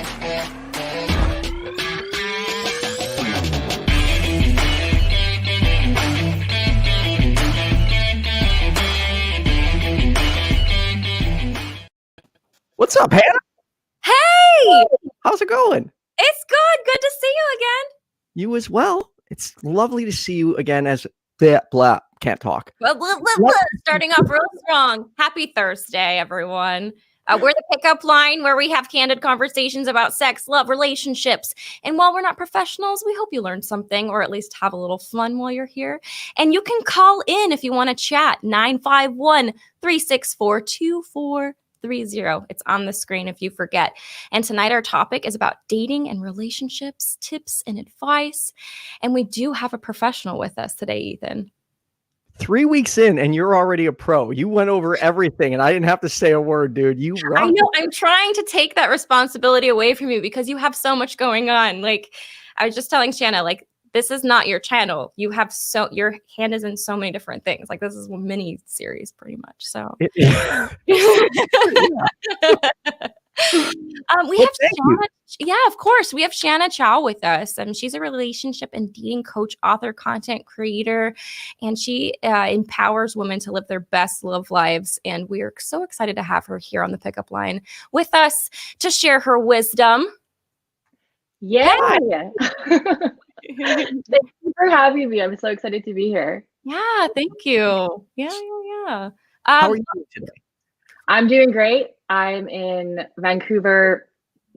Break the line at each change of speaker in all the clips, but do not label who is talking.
What's up, Hannah?
Hey!
How's it going?
It's good. Good to see you again.
You as well. It's lovely to see you again as blah, can't talk.
Starting off real strong. Happy Thursday, everyone. We're the pickup line where we have candid conversations about sex, love, relationships. And while we're not professionals, we hope you learned something or at least have a little fun while you're here. And you can call in if you want to chat, 951-364-2430. It's on the screen if you forget. And tonight our topic is about dating and relationships, tips and advice. And we do have a professional with us today, Ethan.
3 weeks in and you're already a pro. You went over everything and I didn't have to say a word, dude. You rocked.
I know. I'm trying to take that responsibility away from you because you have so much going on. Like I was just telling Shana, like this is not your channel. You have your hand is in so many different things. Like this is a mini series pretty much. So
Yeah.
We have Shana, yeah, of course. We have Shana Chow with us. She's a relationship and dating coach, author, content creator, and she empowers women to live their best love lives. And we are so excited to have her here on the pickup line with us to share her wisdom.
Yeah. Thank you for having me. I'm so excited to be here.
Yeah, thank you. Yeah.
How are you doing today?
I'm doing great. I'm in Vancouver,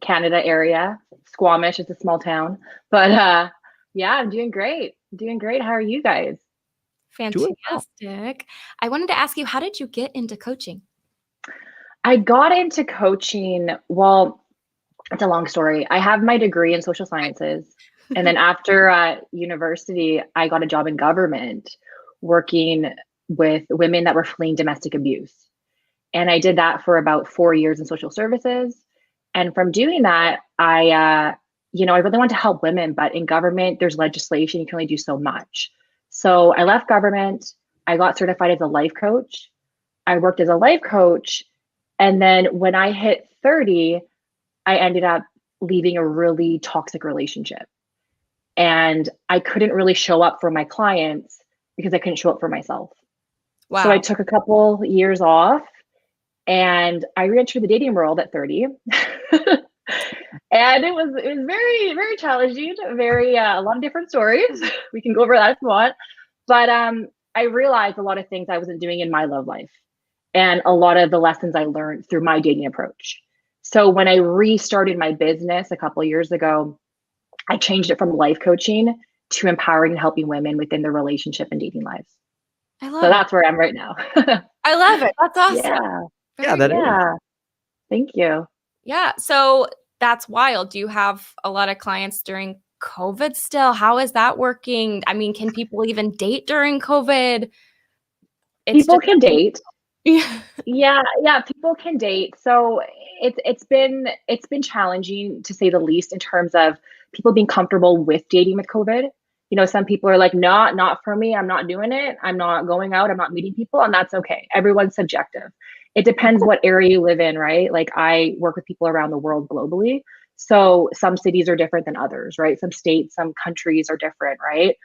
Canada area. Squamish, it's a small town. But yeah, I'm doing great. How are you guys?
Fantastic. I wanted to ask you, how did you get into coaching?
I got into coaching, well, it's a long story. I have my degree in social sciences. And then after university, I got a job in government working with women that were fleeing domestic abuse. And I did that for about 4 years in social services. And from doing that, I really want to help women, but in government, there's legislation, you can only do so much. So I left government, I got certified as a life coach. I worked as a life coach. And then when I hit 30, I ended up leaving a really toxic relationship. And I couldn't really show up for my clients because I couldn't show up for myself. Wow. So I took a couple years off and I re-entered the dating world at 30. And it was very, very challenging, a lot of different stories. We can go over that if you want. But I realized a lot of things I wasn't doing in my love life and a lot of the lessons I learned through my dating approach. So when I restarted my business a couple of years ago, I changed it from life coaching to empowering and helping women within their relationship and dating lives. That's where I am right now.
I love it. That's awesome.
Yeah. Thank you.
Yeah. So that's wild. Do you have a lot of clients during COVID still? How is that working? I mean, can people even date during COVID?
People can date. Yeah, people can date. So it's been challenging to say the least in terms of people being comfortable with dating with COVID. You know, some people are like, no, not for me. I'm not doing it. I'm not going out. I'm not meeting people. And that's okay. Everyone's subjective. It depends what area you live in, right? Like I work with people around the world globally. So some cities are different than others, right? Some states, some countries are different, right?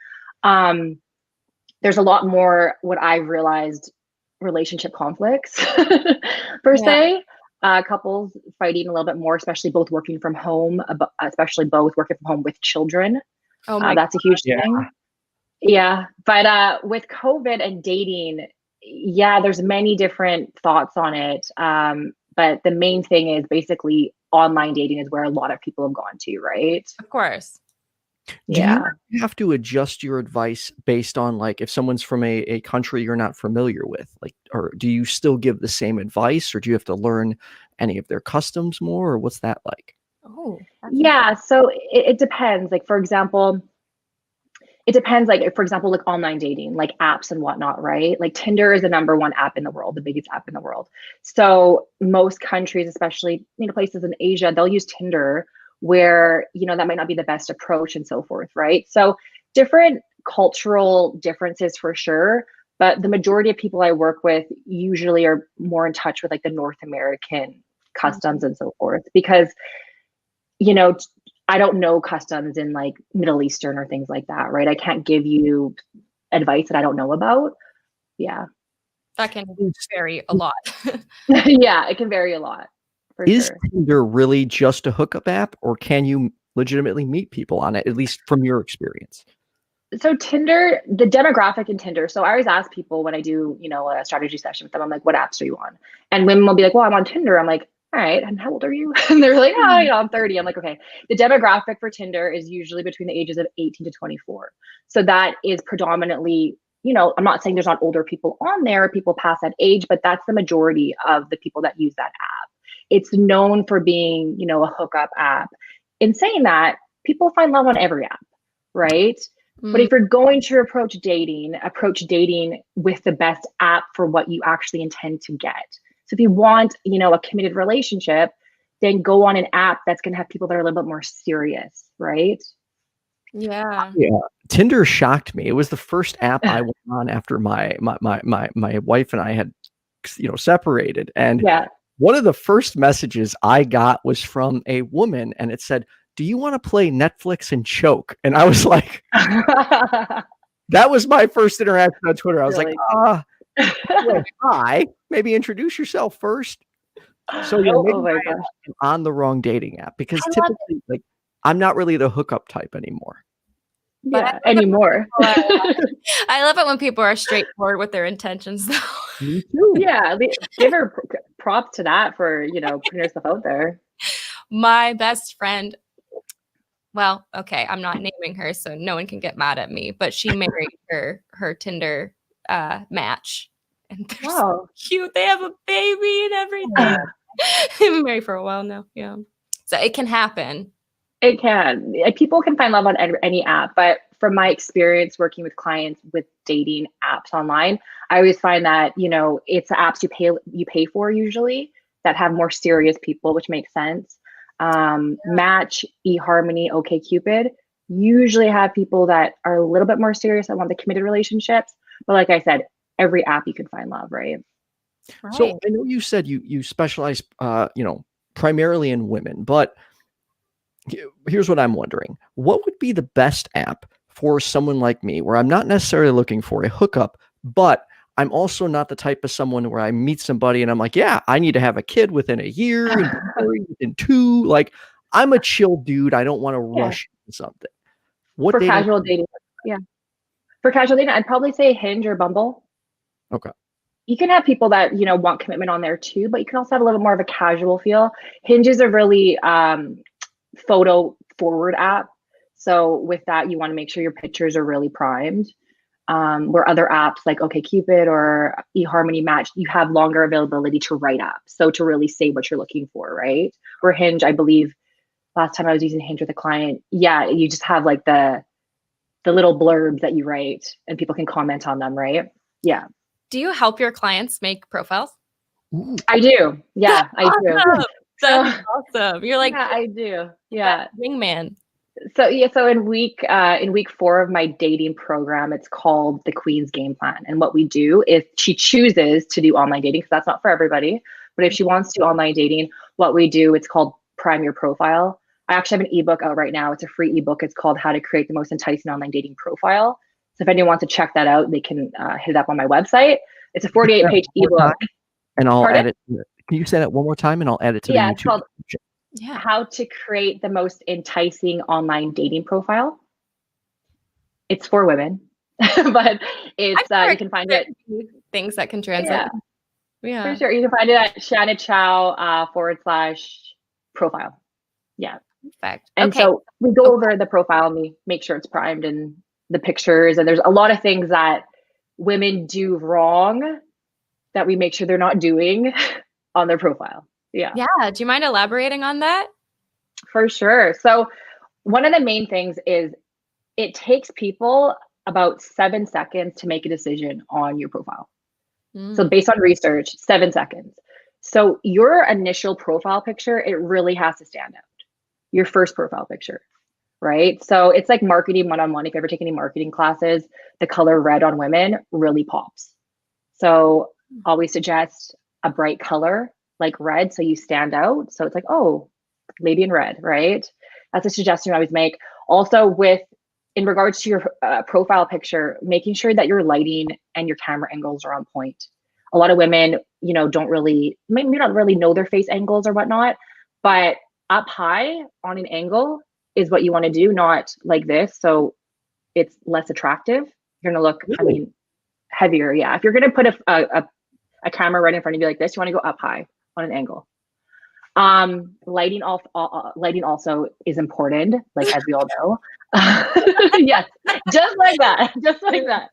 There's a lot more, what I've realized, relationship conflicts per se. Couples fighting a little bit more, especially both working from home, especially both working from home with children. That's a huge thing. Yeah. But with COVID and dating, there's many different thoughts on it. But the main thing is basically online dating is where a lot of people have gone to, right?
Of course.
Do you have to adjust your advice based on like if someone's from a country you're not familiar with, like, or do you still give the same advice, or do you have to learn any of their customs more, or what's that like?
So it depends. Like, for example, like online dating, like apps and whatnot, right? Like Tinder is the #1 app in the world, the biggest app in the world. So most countries, especially, places in Asia, they'll use Tinder where, that might not be the best approach and so forth, right? So different cultural differences for sure, but the majority of people I work with usually are more in touch with like the North American customs and so forth, because you know, I don't know customs in like Middle Eastern or things like that, right? I can't give you advice that I don't know about. Yeah.
That can vary a lot.
Yeah, it can vary a lot. For
Is
sure.
Tinder really just a hookup app, or can you legitimately meet people on it, at least from your experience?
So Tinder, the demographic in Tinder. So I always ask people when I do, you know, a strategy session with them, I'm like, what apps are you on? And women will be like, well, I'm on Tinder. I'm like, all right, and how old are you? And they're like, oh, you know, I'm 30. I'm like, okay. The demographic for Tinder is usually between the ages of 18 to 24. So that is predominantly, you know, I'm not saying there's not older people on there, people past that age, but that's the majority of the people that use that app. It's known for being, you know, a hookup app. In saying that, people find love on every app, right? But if you're going to approach dating with the best app for what you actually intend to get. So if you want, you know, a committed relationship, then go on an app that's going to have people that are a little bit more serious, right?
Yeah.
Yeah. Tinder shocked me. It was the first app I went on after my wife and I had, you know, separated. And
Yeah.
one of the first messages I got was from a woman, and it said, "Do you want to play Netflix and choke?" And I was like, that was my first interaction on Twitter. I was
Really?
like, well, hi, maybe introduce yourself first. So yeah, maybe
Oh my
I
gosh.
am on the wrong dating app, because
I love
typically, like, I'm not really the hookup type anymore.
But
Yeah, anymore.
I love it when people are straightforward with their intentions, though.
Me too.
Yeah, give her props to that for, you know, putting herself out there.
My best friend, well, okay, I'm not naming her, so no one can get mad at me, but she married her Tinder match. And they're so cute. They have a baby and everything. They've been married for a while now. Yeah. So it can happen.
It can. People can find love on any app, but from my experience working with clients with dating apps online, I always find that, you know, it's the apps you pay for usually that have more serious people, which makes sense. Match, eHarmony, OkCupid usually have people that are a little bit more serious that want the committed relationships. But like I said, every app you can find love, right?
So I know you said you specialize, you know, primarily in women, but here's what I'm wondering. What would be the best app for someone like me, where I'm not necessarily looking for a hookup, but I'm also not the type of someone where I meet somebody and I'm like, yeah, I need to have a kid within a year and within 2. Like, I'm a chill dude. I don't want to rush into something. What
for
dating?
casual dating? Yeah. For casual dating, I'd probably say Hinge or Bumble.
Okay.
You can have people that, you know, want commitment on there too, but you can also have a little more of a casual feel. Hinge is a really photo forward app. So with that, you want to make sure your pictures are really primed. Where other apps like OkCupid or eHarmony Match, you have longer availability to write up. So to really say what you're looking for, right? Where Hinge, I believe last time I was using Hinge with a client, yeah, you just have like the little blurbs that you write and people can comment on them, right? Yeah.
Do you help your clients make profiles?
I do. Yeah, I do.
That's awesome. You're like,
yeah, I do. Yeah.
wingman.
So yeah, so in week 4 of my dating program, it's called the Queen's Game Plan. And what we do, if she chooses to do online dating, because that's not for everybody, but if she wants to do online dating, what we do, it's called Prime Your Profile. I actually have an ebook out right now. It's a free ebook. It's called How to Create the Most Enticing Online Dating Profile. So if anyone wants to check that out, they can hit it up on my website. It's a 48-page ebook.
And I'll add it. Can you say that one more time and I'll add it to the YouTube?
It's called How to Create the Most Enticing Online Dating Profile. It's for women, but it's you can find it.
Things that can translate.
Yeah, for sure. You can find it at Shana Chow /profile. Yeah.
Perfect.
And so we go over the profile and we make sure it's primed and the pictures. And there's a lot of things that women do wrong that we make sure they're not doing on their profile. Yeah.
Yeah. Do you mind elaborating on that?
For sure. So one of the main things is it takes people about 7 seconds to make a decision on your profile. So based on research, 7 seconds. So your initial profile picture, it really has to stand out. Your first profile picture, right? So it's like marketing one-on-one. If you ever take any marketing classes, the color red on women really pops. So always suggest a bright color like red so you stand out. So it's like, oh, maybe in red, right? That's a suggestion I always make. Also in regards to your profile picture, making sure that your lighting and your camera angles are on point. A lot of women, don't really, maybe not really know their face angles or whatnot, but up high on an angle is what you want to do, not like this. So it's less attractive. You're going to look, heavier. Yeah. If you're going to put a camera right in front of you like this, you want to go up high on an angle. Lighting also is important, like as we all know. Yes, just like that.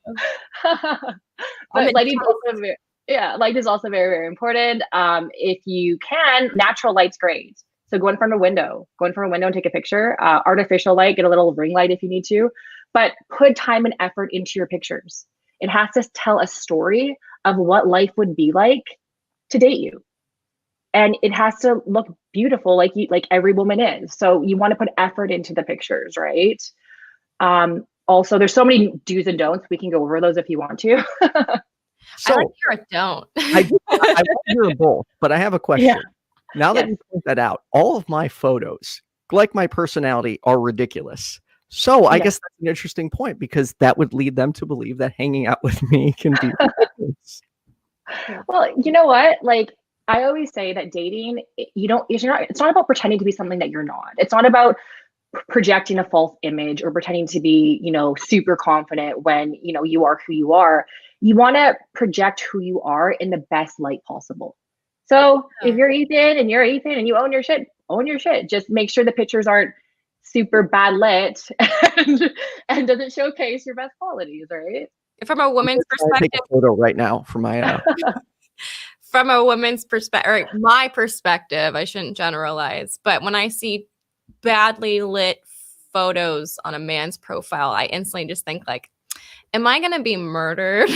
But light is also very, very important. If you can, natural light's great. So go in front of a window and take a picture. Artificial light, get a little ring light if you need to, but put time and effort into your pictures. It has to tell a story of what life would be like to date you. And it has to look beautiful, like every woman is. So you want to put effort into the pictures, right? Also, there's so many do's and don'ts. We can go over those if you want to.
So, I like your don't.
I want to hear both, but I have a question. Yeah. Now that you point that out, all of my photos, like my personality, are ridiculous. So I guess that's an interesting point, because that would lead them to believe that hanging out with me can be ridiculous.
Well, you know what? Like, I always say that dating, it's not about pretending to be something that you're not. It's not about projecting a false image or pretending to be, super confident when, you are who you are. You want to project who you are in the best light possible. So if you're Ethan and you own your shit, just make sure the pictures aren't super bad lit and doesn't showcase your best qualities, right?
From a woman's perspective,
take a photo right now for my
from a woman's perspective, or my perspective, I shouldn't generalize, but when I see badly lit photos on a man's profile, I instantly just think like, am I going to be murdered?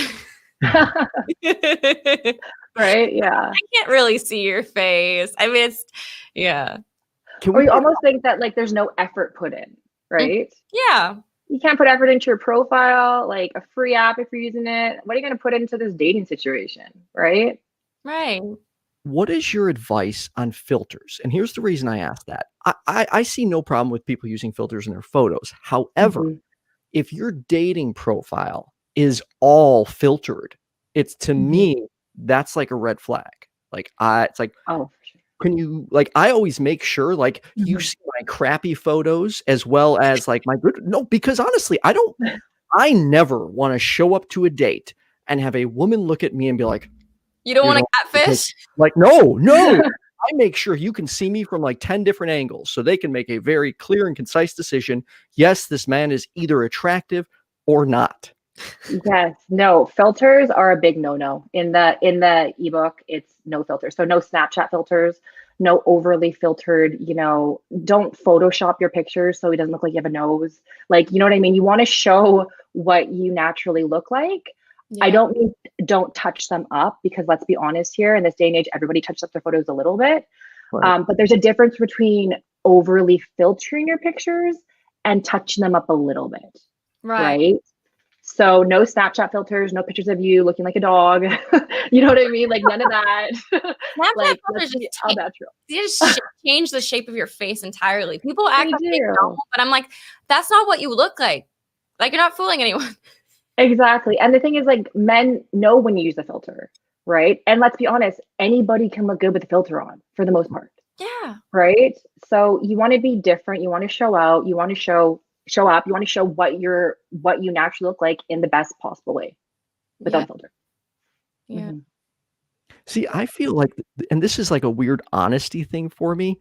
Right? Yeah.
I can't really see your face. I mean,
Or you almost think that like there's no effort put in, right?
Yeah.
You can't put effort into your profile, like a free app if you're using it. What are you going to put into this dating situation, right?
Right.
What is your advice on filters? And here's the reason I ask that. I see no problem with people using filters in their photos. However, if your dating profile is all filtered, it's to me, that's like a red flag. Like it's like,
oh, for sure.
Can you, like, I always make sure like you see my crappy photos as well as like my good. No, because honestly, I never want to show up to a date and have a woman look at me and be like,
you don't want to catfish?
Like, no. I make sure you can see me from like 10 different angles so they can make a very clear and concise decision. Yes, this man is either attractive or not.
Yes. No, filters are a big no-no. In the ebook, it's no filters. So no Snapchat filters, no overly filtered, don't Photoshop your pictures so it doesn't look like you have a nose. Like, you know what I mean? You want to show what you naturally look like. Yeah. I don't mean don't touch them up, because let's be honest here, in this day and age, everybody touches up their photos a little bit. Right. But there's a difference between overly filtering your pictures and touching them up a little bit. Right? So no Snapchat filters, no pictures of you looking like a dog. You know what I mean? Like none of that.
Snapchat filters all natural. You just change the shape of your face entirely. People act like they don't, but I'm like, that's not what you look like. Like, you're not fooling anyone.
Exactly. And the thing is, like, men know when you use a filter, right? And let's be honest, anybody can look good with a filter on for the most part.
Yeah.
Right? So you want to be different. You want to show out. You want to show up. You want to show what you naturally look like in the best possible way without a filter.
Yeah.
Mm-hmm.
See, I feel like, and this is like a weird honesty thing for me,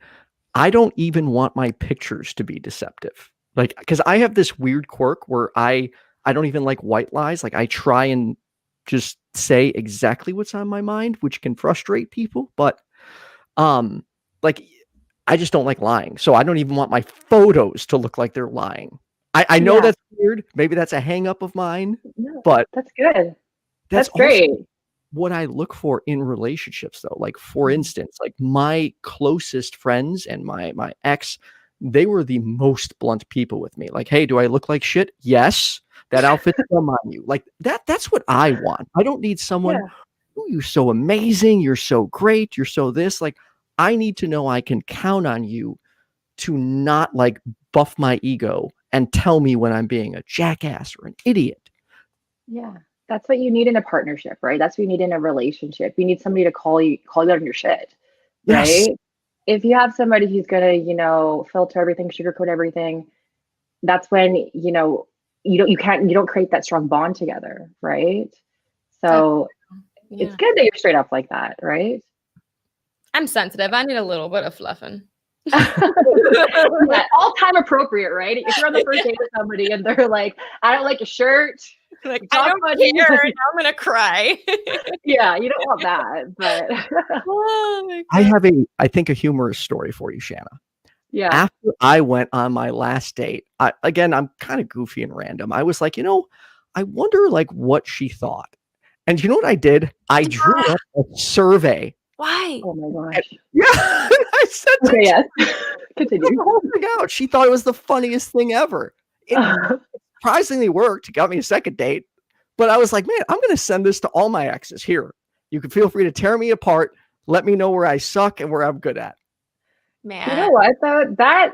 I don't even want my pictures to be deceptive. Like, because I have this weird quirk where I don't even like white lies. Like, I try and just say exactly what's on my mind, which can frustrate people. But like, I just don't like lying. So I don't even want my photos to look like they're lying. I know that's weird. Maybe that's a hang up of mine, but
that's good.
That's
great.
What I look for in relationships, though. Like, for instance, like my closest friends and my ex, they were the most blunt people with me. Like, hey, do I look like shit? Yes. That outfit's dumb on you. Like that's what I want. I don't need someone, oh, you're so amazing. You're so great. You're so this. Like, I need to know I can count on you to not like buff my ego and tell me when I'm being a jackass or an idiot.
Yeah. That's what you need in a partnership, right? That's what you need in a relationship. You need somebody to call you out on your shit, right?
Yes.
If you have somebody who's gonna, filter everything, sugarcoat everything, that's when, you don't create that strong bond together, right? So it's good that you're straight up like that, right?
I'm sensitive. I need a little bit of fluffing.
Yeah, all time appropriate, right? If you're on the first date with somebody and they're like, I don't like your shirt,
like, I don't care. I'm gonna cry.
Yeah, you don't want that, but
oh
I think a humorous story for you, Shana.
Yeah.
After I went on my last date, I'm kind of goofy and random. I was like, I wonder like what she thought. And you know what I did? I drew up a survey.
Why?
Oh my gosh.
Yeah. I said,
okay, yes. Continue.
Out. She thought it was the funniest thing ever. It surprisingly worked. It got me a second date. But I was like, man, I'm going to send this to all my exes. Here, you can feel free to tear me apart. Let me know where I suck and where I'm good at.
Man. You know what, though? That,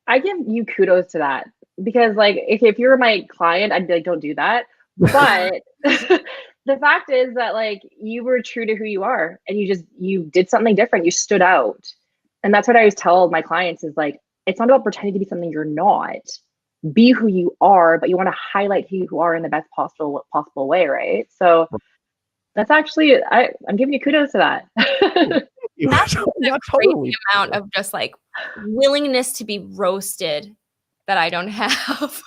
I give you kudos to that. Because, like, if you were my client, I'd be like, don't do that. But the fact is that, like, you were true to who you are. And you did something different. You stood out. And that's what I always tell my clients is, like, it's not about pretending to be something you're not. Be who you are, but you want to highlight who you are in the best possible way, right? So that's actually, I'm giving you kudos to that.
That's a crazy amount of just like willingness to be roasted that I don't have.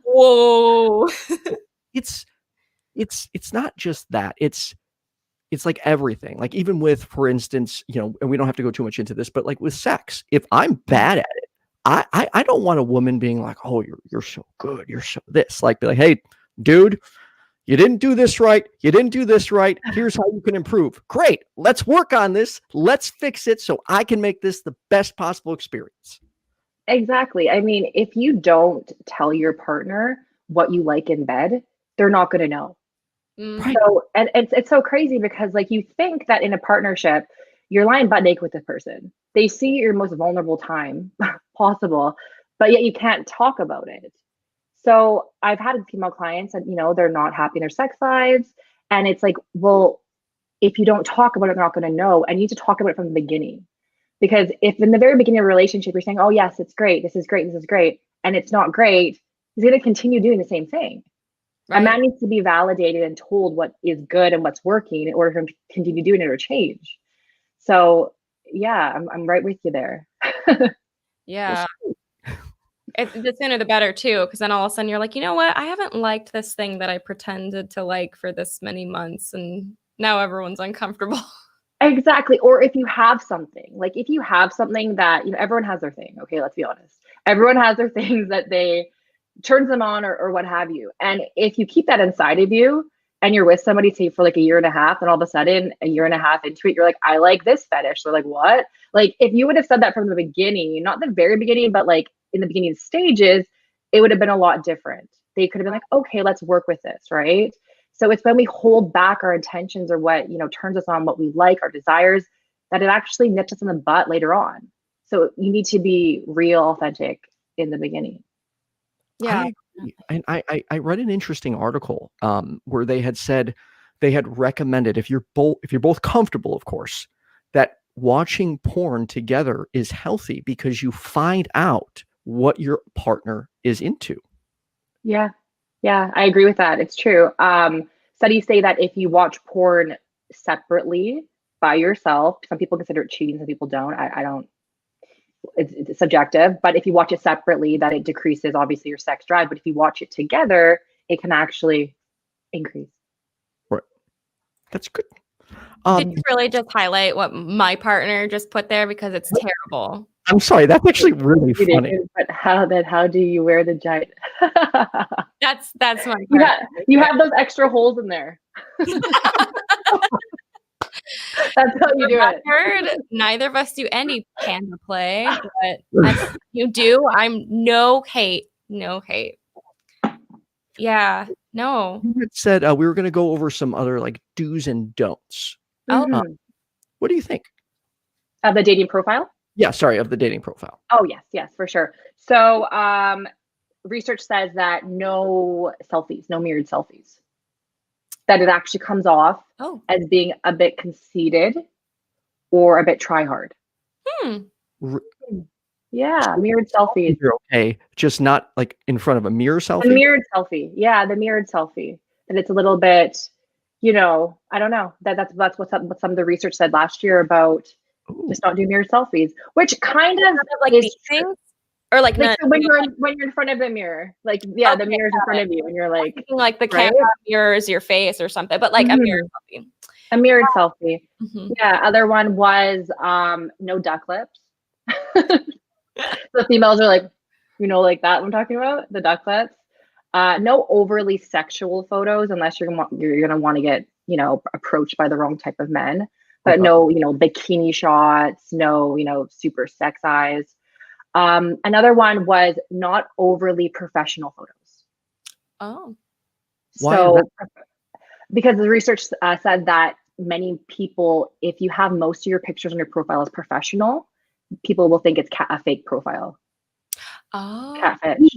Whoa.
It's not just that. It's like everything. Like even with, for instance, and we don't have to go too much into this, but like with sex, if I'm bad at it, I don't want a woman being like, oh, you're so good. You're so this. Like, be like, hey, dude, you didn't do this right. You didn't do this right. Here's how you can improve. Great. Let's work on this. Let's fix it so I can make this the best possible experience.
Exactly. I mean, if you don't tell your partner what you like in bed, they're not going to know. Right. So, and it's so crazy because like you think that in a partnership, you're lying butt naked with the person. They see your most vulnerable time possible, but yet you can't talk about it. So I've had female clients that, they're not happy in their sex lives. And it's like, well, if you don't talk about it, they're not going to know. And you need to talk about it from the beginning. Because if in the very beginning of a relationship, you're saying, oh, yes, it's great. This is great. This is great. And it's not great, he's going to continue doing the same thing. Right. A man needs to be validated and told what is good and what's working in order for him to continue doing it or change. So, yeah, I'm right with you there.
Yeah. The sooner the better, too, because then all of a sudden you're like, you know what? I haven't liked this thing that I pretended to like for this many months. And now everyone's uncomfortable.
Exactly. Or if you have something, that, everyone has their thing. Okay, let's be honest. Everyone has their things that they turns them on or what have you. And if you keep that inside of you and you're with somebody, say for like a year and a half, and all of a sudden a year and a half into it, you're like, I like this fetish. They're like, what? Like if you would have said that from the beginning, not the very beginning, but like in the beginning stages, it would have been a lot different. They could have been like, okay, let's work with this, right? So it's when we hold back our intentions or what, turns us on, what we like, our desires, that it actually nips us in the butt later on. So you need to be real, authentic in the beginning.
Yeah.
And I read an interesting article where they had said they had recommended if you're both comfortable, of course, that watching porn together is healthy because you find out what your partner is into.
Yeah. Yeah, I agree with that. It's true. Studies say that if you watch porn separately by yourself, some people consider it cheating, some people don't. I don't. It's subjective, but if you watch it separately, that it decreases obviously your sex drive. But if you watch it together, it can actually increase.
Right. That's good.
Did you really just highlight what my partner just put there because it's terrible?
I'm sorry, that's actually really funny.
But how do you wear the giant?
That's my
part. You have those extra holes in there. That's how you do it.
Neither of us do any panda play, but you do. I'm no hate. Yeah, no.
You had said we were going to go over some other like do's and don'ts.
Oh,
what do you think?
Of the dating profile?
Yeah, sorry, of the dating profile.
Oh, yes, for sure. So research says that no selfies, no mirrored selfies, that it actually comes off as being a bit conceited or a bit try hard. Yeah, mirrored selfies.
You're okay, just not like in front of a mirror selfie?
A mirrored selfie. Yeah, the mirrored selfie. And it's a little bit, I don't know. That's what some of the research said last year about just not do mirrored selfies, which kind of
like these things. Or like
so when you're in front of the mirror, like the mirror's in front of you, and you're like
the camera mirrors your face or something, but like a mirror selfie.
A mirrored selfie. Yeah. Other one was no duck lips. The females are like, like that I'm talking about, the duck lips. No overly sexual photos unless you're gonna want to get approached by the wrong type of men. But no, bikini shots. No, super sex eyes. Another one was not overly professional photos.
Oh.
So, because the research said that many people, if you have most of your pictures on your profile as professional, people will think it's a fake profile.
Oh.
Catfish.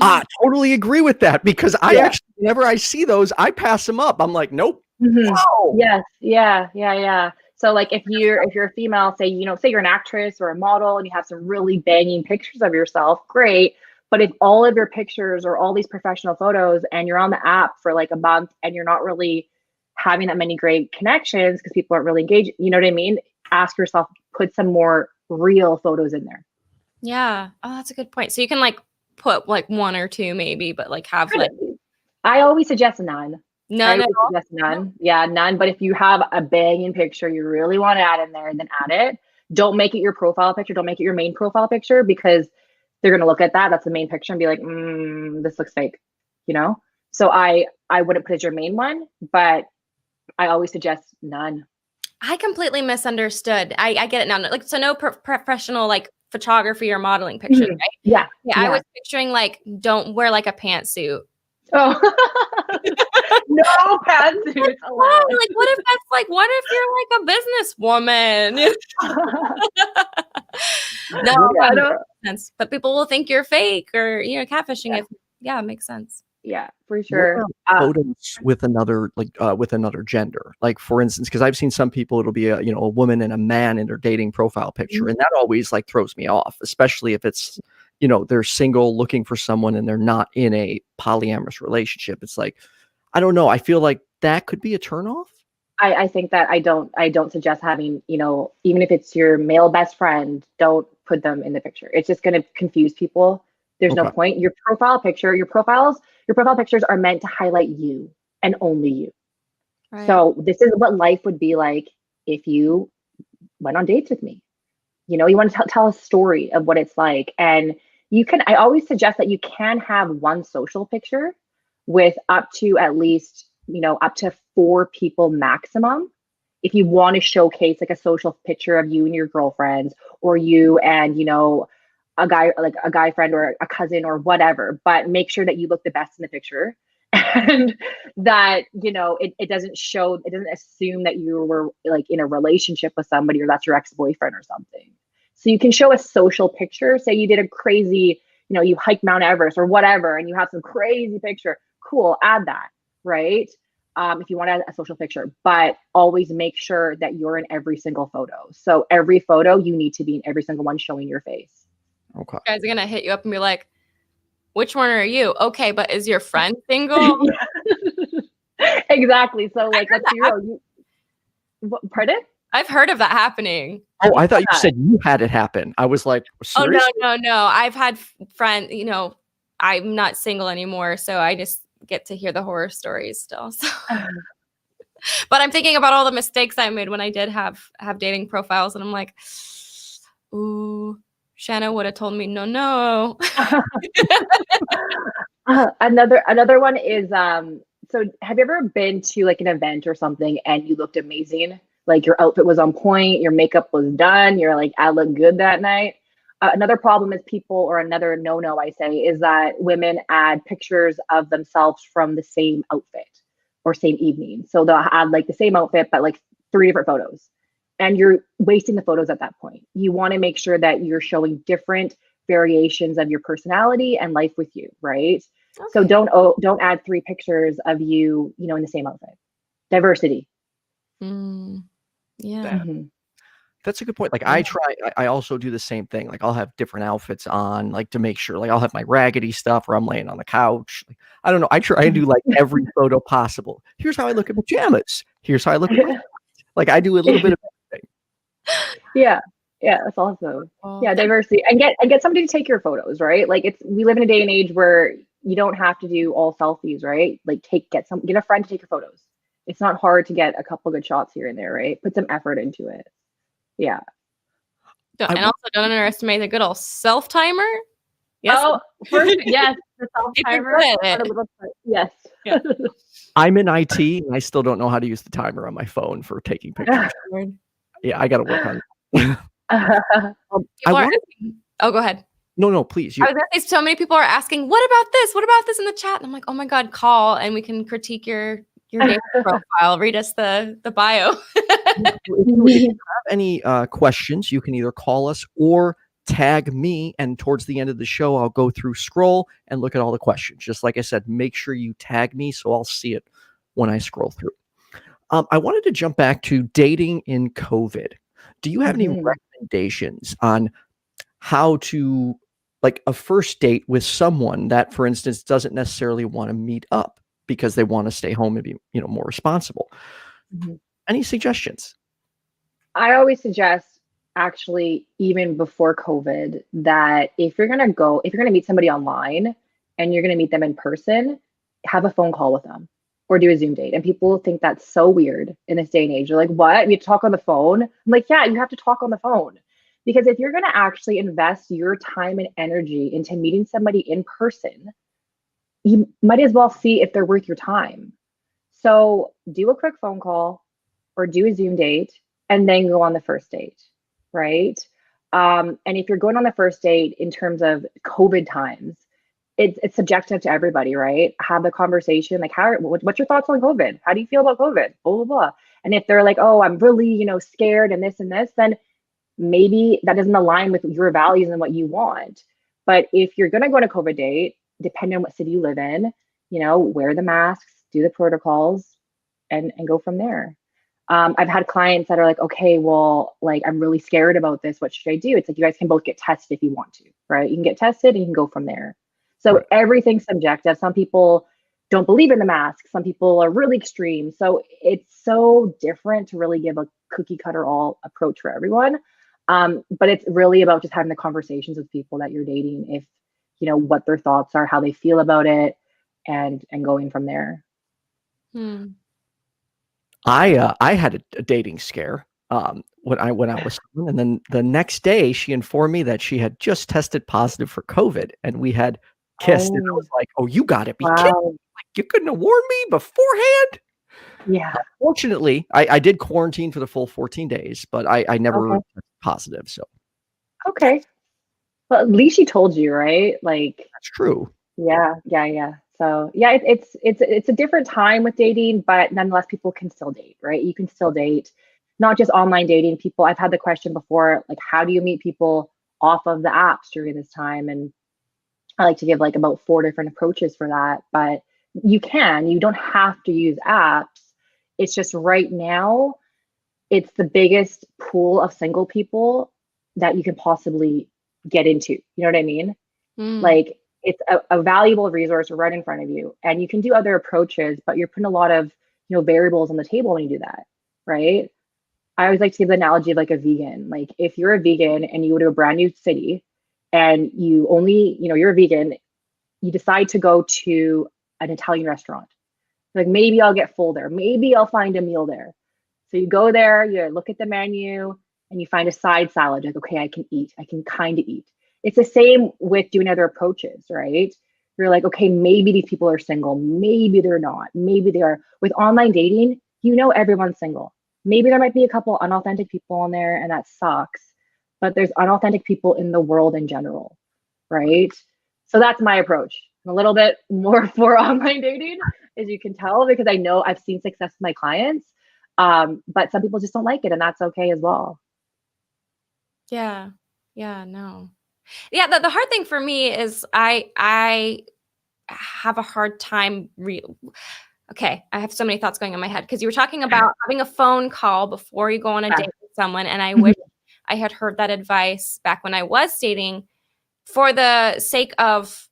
I totally agree with that because I actually, whenever I see those, I pass them up. I'm like, nope.
Wow. Yes. Yeah. So like if you're a female, say you're an actress or a model and you have some really banging pictures of yourself, great. But if all of your pictures are all these professional photos and you're on the app for like a month and you're not really having that many great connections because people aren't really engaged, you know what I mean? Ask yourself, put some more real photos in there.
Yeah. Oh, that's a good point. So you can like put like one or two maybe, but like have like.
I always suggest none.
None at all?
None. Yeah, none. But if you have a banging picture you really want to add in there, then add it. Don't make it your profile picture. Don't make it your main profile picture because they're going to look at that. That's the main picture and be like, this looks fake, So I wouldn't put it as your main one, but I always suggest none.
I completely misunderstood. I get it now. Like, so no professional like photography or modeling pictures, right?
Yeah.
I was picturing like, don't wear like a pantsuit.
Oh, no pantsuits allowed.
Like, what if you're like a businesswoman? No, I don't. Sense. But people will think you're fake or catfishing. It makes sense.
Yeah, for sure.
Photos with another gender, like for instance, because I've seen some people, it'll be a woman and a man in their dating profile picture, and that always like throws me off, especially if it's they're single looking for someone and they're not in a polyamorous relationship. It's like, I don't know. I feel like that could be a turnoff.
I think that I don't suggest having, even if it's your male best friend, don't put them in the picture. It's just going to confuse people. There's no point. Your profile pictures are meant to highlight you and only you. Right. So this is what life would be like if you went on dates with me. You want to tell a story of what it's like. And I always suggest that you can have one social picture with up to at least, up to 4 people maximum. If you want to showcase like a social picture of you and your girlfriends or you and, a guy friend or a cousin or whatever, but make sure that you look the best in the picture and that, it doesn't assume that you were like in a relationship with somebody or that's your ex-boyfriend or something. So you can show a social picture. Say you did a crazy, you hiked Mount Everest or whatever, and you have some crazy picture. Cool. Add that. Right. If you want to add a social picture, but always make sure that you're in every single photo. So every photo, you need to be in every single one showing your face.
Okay.
Guys are going to hit you up and be like, which one are you? Okay. But is your friend single?
Exactly. So like, let's be real. Pardon?
I've heard of that happening.
Oh, I thought you said you had it happen. I was like, seriously?
Oh, no. I've had friends, I'm not single anymore. So I just get to hear the horror stories still. So. But I'm thinking about all the mistakes I made when I did have dating profiles. And I'm like, ooh, Shana would have told me, no.
Another one is, so have you ever been to like an event or something and you looked amazing? Like your outfit was on point, your makeup was done. You're like, I look good that night. Another problem is another no-no I say is that women add pictures of themselves from the same outfit or same evening. So they'll add like the same outfit, but like 3 different photos. and you're wasting the photos at that point. You want to make sure that you're showing different variations of your personality and life with you, right? Okay. So don't add 3 pictures of you, you know, in the same outfit. Diversity.
Yeah.
That's a good point. Like I also do the same thing. Like I'll have different outfits on, like to make sure, like I'll have my raggedy stuff or I'm laying on the couch. Like, I don't know. I try and do like every photo possible. Here's how I look at pajamas. Here's how I look at my like I do a little bit of everything.
Yeah. Yeah. That's awesome. Yeah. Diversity and get somebody to take your photos, right? Like we live in a day and age where you don't have to do all selfies, right? Like get a friend to take your photos. It's not hard to get a couple good shots here and there, right? Put some effort into it. Yeah.
And also don't underestimate the good old self timer.
Yes. Oh, yes, the self timer. Yes.
Yeah.
I'm in IT and I still don't know how to use the timer on my phone for taking pictures. Yeah, I got to work on it.
Go ahead.
No, please.
I was gonna say, so many people are asking, what about this? What about this in the chat? And I'm like, oh my God, call and we can critique your dating profile. Read us the bio.
If you have any questions, you can either call us or tag me. And towards the end of the show, I'll go through, scroll, and look at all the questions. Just like I said, make sure you tag me so I'll see it when I scroll through. I wanted to jump back to dating in COVID. Do you have any recommendations on how to, like, a first date with someone that, for instance, doesn't necessarily want to meet up because they want to stay home and be, you know, more responsible? Any suggestions?
I always suggest, actually, even before COVID, that if you're going to meet somebody online and you're going to meet them in person, have a phone call with them or do a Zoom date. And people think that's so weird in this day and age. They're like, what? You talk on the phone? I'm like, yeah, you have to talk on the phone. Because if you're going to actually invest your time and energy into meeting somebody in person, you might as well see if they're worth your time. So do a quick phone call or do a Zoom date and then go on the first date, right? And if you're going on the first date in terms of COVID times, it's subjective to everybody, right? Have the conversation, like, what's your thoughts on COVID? How do you feel about COVID? Blah, blah, blah. And if they're like, oh, I'm really, scared and this, then maybe that doesn't align with your values and what you want. But if you're going to go on a COVID date, depending on what city you live in, wear the masks, do the protocols, and go from there. I've had clients that are like, okay, well, like, I'm really scared about this. What should I do? It's like, you guys can both get tested if you want to, right? You can get tested and you can go from there. So everything's subjective. Some people don't believe in the mask. Some people are really extreme. So it's so different to really give a cookie cutter all approach for everyone. But it's really about just having the conversations with people that you're dating, if, what their thoughts are, how they feel about it, and going from there.
I had a dating scare when I went out with someone, and then the next day she informed me that she had just tested positive for COVID, and we had kissed, and I was like, "Oh, you got to be kidding! Like, you couldn't have warned me beforehand."
Yeah.
Fortunately, I did quarantine for the full 14 days, but I never tested positive. So.
Okay. Well, at least she told you, right? Like,
that's true.
Yeah. So yeah, it's a different time with dating, but nonetheless, people can still date, right? You can still date, not just online dating. I've had the question before, like, how do you meet people off of the apps during this time? And I like to give like about 4 different approaches for that, but you don't have to use apps. It's just right now, it's the biggest pool of single people that you can possibly get into. You know what I mean? Like, it's a valuable resource right in front of you, and you can do other approaches, but you're putting a lot of, variables on the table when you do that, right? I always like to give the analogy of like a vegan. Like, if you're a vegan and you go to a brand new city and you only, you're a vegan, you decide to go to an Italian restaurant. Like, maybe I'll get full there. Maybe I'll find a meal there. So you go there, you look at the menu, and you find a side salad. Like, okay, I can kind of eat. It's the same with doing other approaches, right? You're like, okay, maybe these people are single. Maybe they're not. Maybe they are. With online dating, everyone's single. Maybe there might be a couple unauthentic people on there, and that sucks. But there's unauthentic people in the world in general, right? So that's my approach. I'm a little bit more for online dating, as you can tell, because I know I've seen success with my clients. But some people just don't like it, and that's okay as well.
Yeah. Yeah, no. Yeah, the hard thing for me is I have a hard time okay, I have so many thoughts going on in my head because you were talking about having a phone call before you go on a date with someone, and I wish I had heard that advice back when I was dating, for the sake of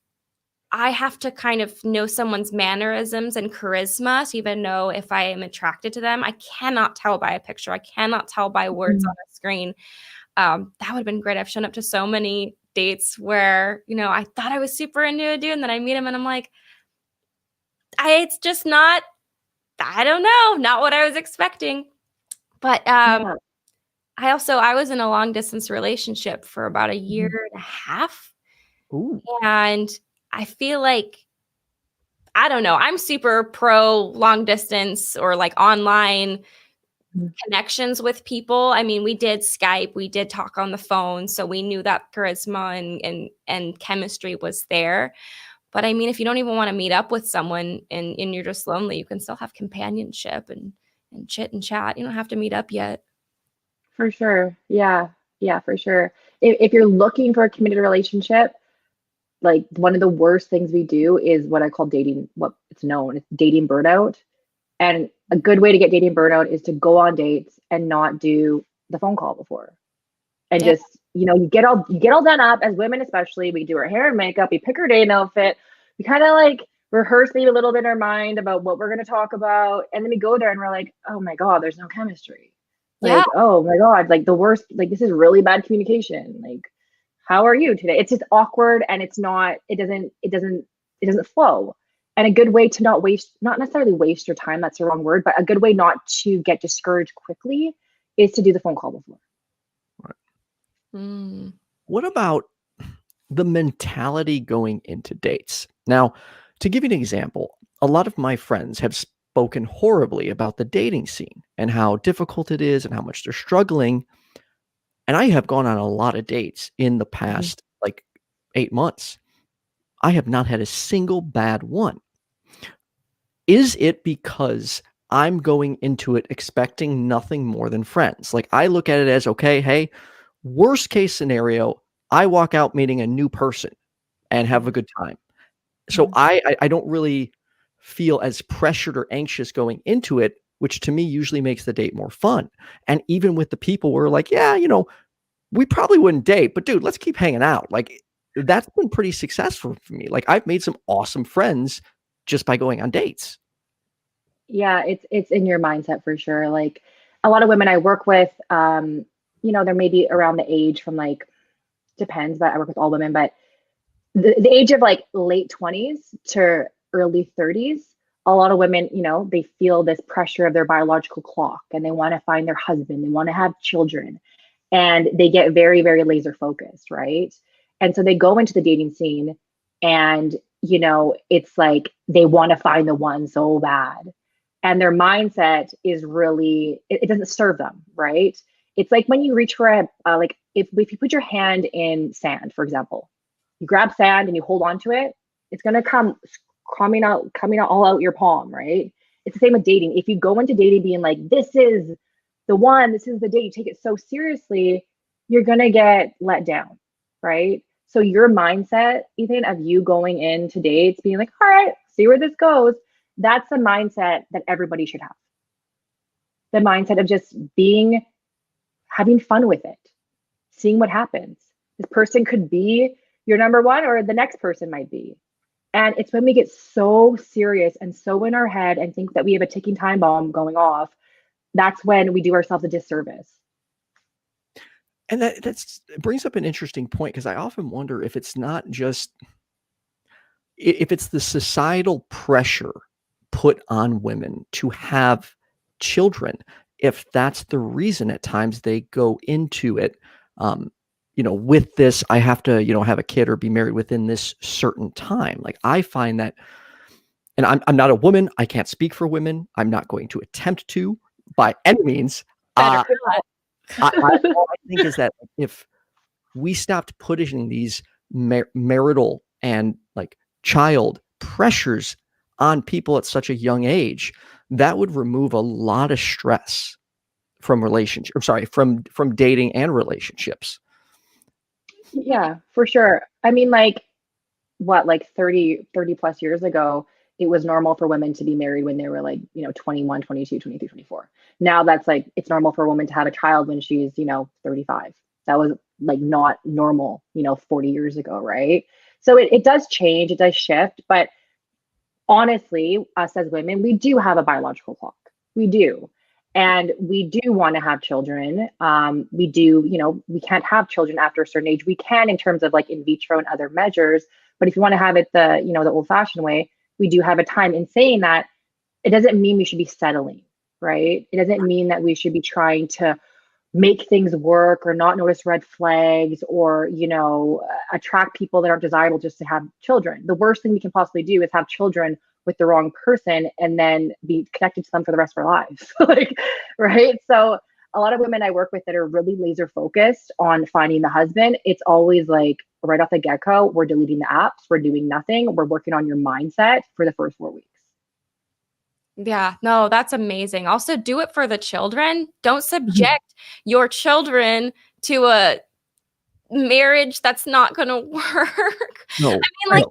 I have to kind of know someone's mannerisms and charisma to even know if I am attracted to them. I cannot tell by a picture. I cannot tell by words on a screen. That would have been great. I've shown up to so many dates where, you know, I thought I was super into a dude, and then I meet him and I'm like, it's just not, I don't know, not what I was expecting. But I was in a long distance relationship for about a year and a half.
Ooh.
And I feel like, I don't know, I'm super pro long distance or like online connections with people. I mean, we did Skype, we did talk on the phone, so we knew that charisma and chemistry was there. But I mean, if you don't even want to meet up with someone and you're just lonely, you can still have companionship and chit and chat. You don't have to meet up yet.
For sure. Yeah. Yeah, for sure. If you're looking for a committed relationship, like one of the worst things we do is what I call dating, what it's known, it's dating burnout. And a good way to get dating burnout is to go on dates and not do the phone call before. And just, you know, you get all done up, as women especially. We do our hair and makeup, we pick our dating outfit, we kind of like rehearse maybe a little bit in our mind about what we're going to talk about, and then we go there and we're like, oh my god, there's no chemistry. Like, oh my god, like the worst, like this is really bad communication. Like, how are you today? It's just awkward, and it's not, it doesn't flow. And a good way to not necessarily waste your time, that's the wrong word, but a good way not to get discouraged quickly is to do the phone call before.
What about the mentality going into dates? Now, to give you an example, a lot of my friends have spoken horribly about the dating scene and how difficult it is and how much they're struggling. And I have gone on a lot of dates in the past, like 8 months. I have not had a single bad one. Is it because I'm going into it expecting nothing more than friends? Like, I look at it as, okay, hey, worst case scenario, I walk out meeting a new person and have a good time. So I don't really feel as pressured or anxious going into it, which to me usually makes the date more fun. And even with the people who are like, yeah, you know, we probably wouldn't date, but dude, let's keep hanging out. Like, that's been pretty successful for me. Like, I've made some awesome friends just by going on dates.
Yeah, it's in your mindset for sure. Like a lot of women I work with, you know, they're maybe around the age from like, depends, but I work with all women, but the age of like late 20s to early 30s, a lot of women, you know, they feel this pressure of their biological clock, and they want to find their husband, they want to have children, and they get very, very laser focused, right? And so they go into the dating scene, and, you know, it's like they want to find the one so bad. And their mindset is really, it doesn't serve them, right? It's like when you reach for like if you put your hand in sand, for example, you grab sand and you hold on to it, it's going to come coming out all out your palm, right? It's the same with dating. If you go into dating being like, this is the one, this is the date, you take it so seriously, you're going to get let down, right? So your mindset, Ethan, of you going into dates being like, all right, see where this goes, that's the mindset that everybody should have. The mindset of just having fun with it, seeing what happens. This person could be your number one, or the next person might be. And it's when we get so serious and so in our head and think that we have a ticking time bomb going off, that's when we do ourselves a disservice.
And that brings up an interesting point, because I often wonder if it's not just, if it's the societal pressure put on women to have children, if that's the reason at times they go into it, you know, with this, I have to, you know, have a kid or be married within this certain time. Like, I find that, and I'm not a woman, I can't speak for women, I'm not going to attempt to by any means. All I think is that if we stopped putting these marital and like child pressures on people at such a young age, that would remove a lot of stress from from dating and relationships.
Yeah, for sure. I mean, like, what, like 30 plus years ago, it was normal for women to be married when they were like, 21, 22, 23, 24. Now that's like, it's normal for a woman to have a child when she's, 35. That was like not normal, 40 years ago, right? So it does change, it does shift, but honestly, us as women, we do have a biological clock. We do. And we do want to have children. We do, we can't have children after a certain age. We can in terms of like in vitro and other measures. But if you want to have it the old fashioned way, we do have a time. In saying that, it doesn't mean we should be settling, right? It doesn't mean that we should be trying to make things work or not notice red flags or, attract people that aren't desirable just to have children. The worst thing we can possibly do is have children with the wrong person and then be connected to them for the rest of our lives. Like, right? So a lot of women I work with that are really laser focused on finding the husband, it's always like right off the get-go, we're deleting the apps, we're doing nothing, we're working on your mindset for the first 4 weeks.
Yeah, no, that's amazing. Also, do it for the children. Don't subject your children to a marriage that's not going to work.
No,
I mean,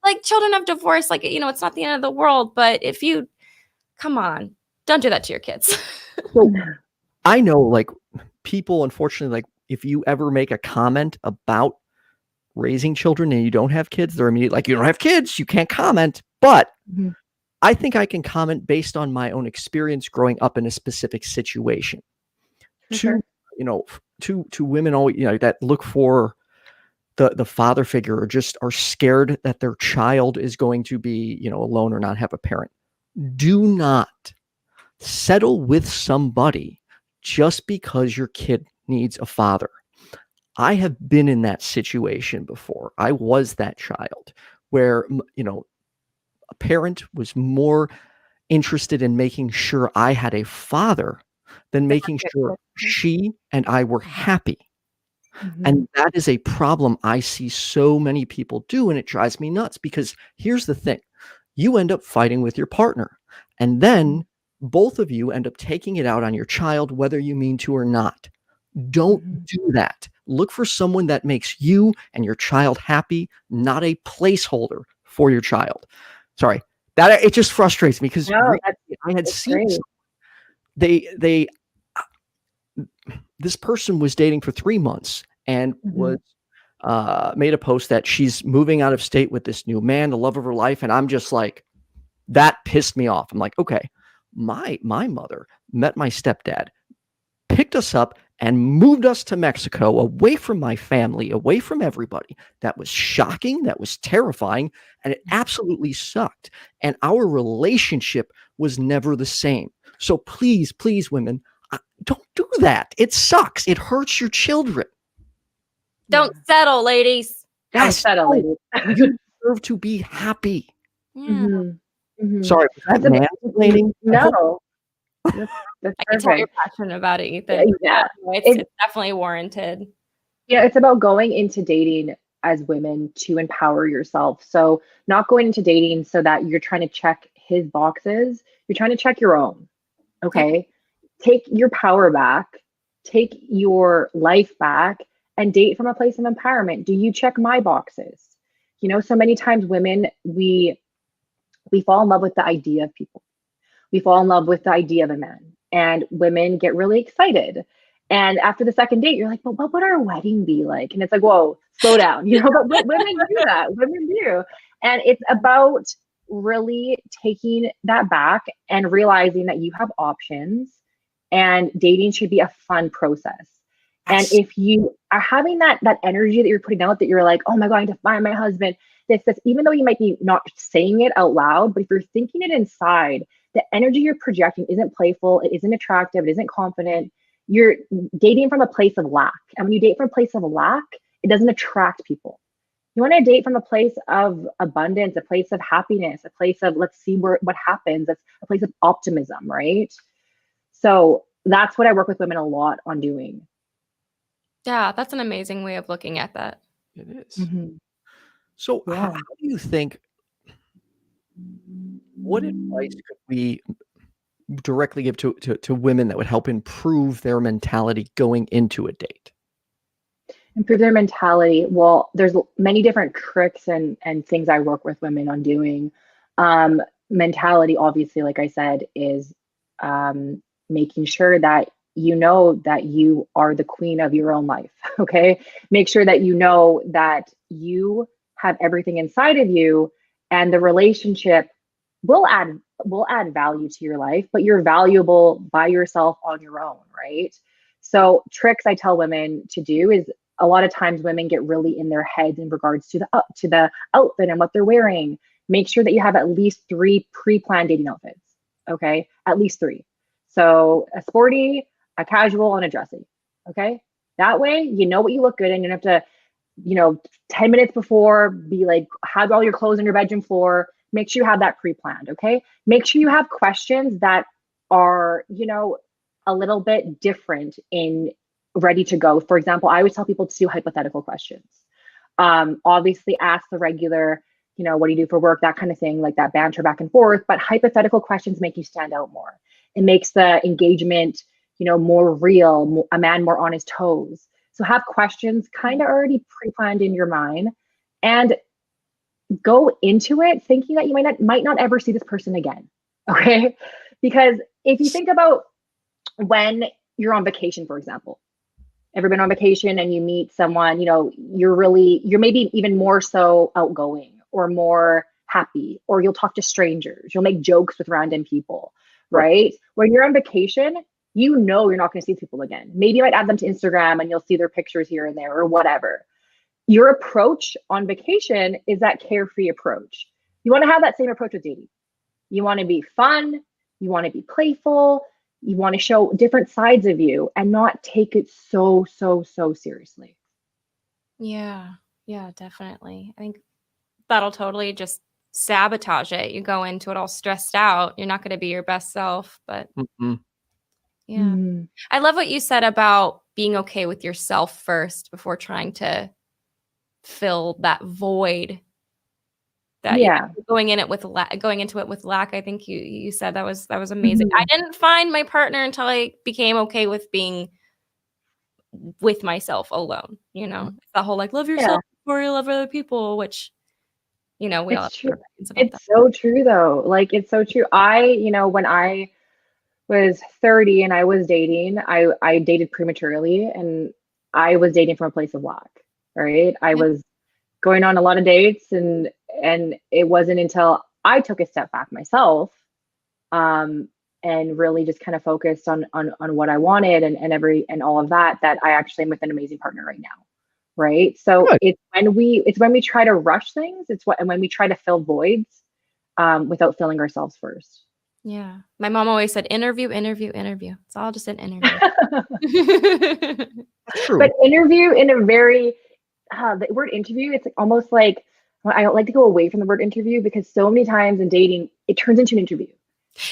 like children of divorce, like, it's not the end of the world, but if you, come on, don't do that to your kids.
So I know, like, people, unfortunately, like, if you ever make a comment about raising children and you don't have kids, they're immediately like, you don't have kids, you can't comment. But I think I can comment based on my own experience growing up in a specific situation. To women always, that look for the father figure or just are scared that their child is going to be, alone or not have a parent. Do not settle with somebody just because your kid needs a father. I have been in that situation before. I was that child where, a parent was more interested in making sure I had a father than making sure she and I were happy. And that is a problem I see so many people do, and it drives me nuts because here's the thing. You end up fighting with your partner, and then both of you end up taking it out on your child, whether you mean to or not. Don't do that. Look for someone that makes you and your child happy, not a placeholder for your child. Sorry, that it just frustrates me because I had seen this person was dating for 3 months and was made a post that she's moving out of state with this new man, the love of her life, and I'm just like, that pissed me off. I'm like, okay, my mother met my stepdad, picked us up, and moved us to Mexico, away from my family, away from everybody. That was shocking. That was terrifying. And it absolutely sucked. And our relationship was never the same. So please, please, women, don't do that. It sucks. It hurts your children.
Don't settle, ladies.
Don't settle, ladies.
You deserve to be happy.
Yeah.
Sorry, was that mansplaining?
No.
I can tell you're passionate about it, Ethan.
Yeah.
It's definitely warranted.
Yeah, it's about going into dating as women to empower yourself. So not going into dating so that you're trying to check his boxes. You're trying to check your own. Okay. Take your power back, take your life back, and date from a place of empowerment. Do you check my boxes? So many times women, we fall in love with the idea of people. We fall in love with the idea of a man, and women get really excited. And after the second date, you're like, but what would our wedding be like? And it's like, whoa, slow down. But women do that. Women do. And it's about really taking that back and realizing that you have options, and dating should be a fun process. And if you are having that energy that you're putting out, that you're like, oh my God, I need to find my husband, this, even though you might be not saying it out loud, but if you're thinking it inside, the energy you're projecting isn't playful, it isn't attractive, it isn't confident. You're dating from a place of lack. And when you date from a place of lack, it doesn't attract people. You want to date from a place of abundance, a place of happiness, a place of let's see what happens. That's a place of optimism, right? So that's what I work with women a lot on doing.
Yeah, that's an amazing way of looking at that.
It is. So how do you think, what advice could we directly give to women that would help improve their mentality going into a date?
Improve their mentality. Well, there's many different tricks and things I work with women on doing. Mentality, obviously, like I said, is making sure that you know that you are the queen of your own life. Okay. Make sure that you know that you have everything inside of you, and the relationship will add value to your life, but you're valuable by yourself on your own, right? So tricks I tell women to do is, a lot of times women get really in their heads in regards to the outfit and what they're wearing. Make sure that you have at least 3 pre-planned dating outfits. Okay, at least 3. So a sporty, a casual, and a dressy. Okay, that way you know what you look good in. You don't have to, 10 minutes before be like, have all your clothes on your bedroom floor. Make sure you have that pre-planned. Okay, make sure you have questions that are, a little bit different in ready to go. For example, I always tell people to do hypothetical questions. Obviously ask the regular, what do you do for work? That kind of thing, like that banter back and forth. But hypothetical questions make you stand out more. It makes the engagement, more real, a man more on his toes. So have questions kind of already pre-planned in your mind, and go into it thinking that you might not ever see this person again. Okay. Because if you think about when you're on vacation, for example, ever been on vacation and you meet someone, you're maybe even more so outgoing or more happy, or you'll talk to strangers, you'll make jokes with random people, right? When you're on vacation, you're not going to see people again. Maybe you might add them to Instagram and you'll see their pictures here and there or whatever. Your approach on vacation is that carefree approach. You want to have that same approach with dating. You want to be fun, you want to be playful, you want to show different sides of you and not take it so seriously.
Yeah, definitely. I think that'll totally just sabotage it. You go into it all stressed out. You're not going to be your best self. But yeah, I love what you said about being okay with yourself first before trying to fill that void. That going into it with lack. I think you said that was amazing. I didn't find my partner until I became okay with being with myself alone. It's that whole like love yourself before you love other people, which we all have opinions about that.
It's so true though. Like it's so true. When I was 30 and I was dating, I dated prematurely, and I was dating from a place of lack, right? I was going on a lot of dates, and it wasn't until I took a step back myself, and really just kind of focused on what I wanted and all of that I actually am with an amazing partner right now. Right. So it's when we try to rush things, and when we try to fill voids without filling ourselves first.
Yeah. My mom always said, interview. It's all just an interview.
True.
But interview in a very, the word interview, it's almost like, I don't like to go away from the word interview, because so many times in dating, it turns into an interview.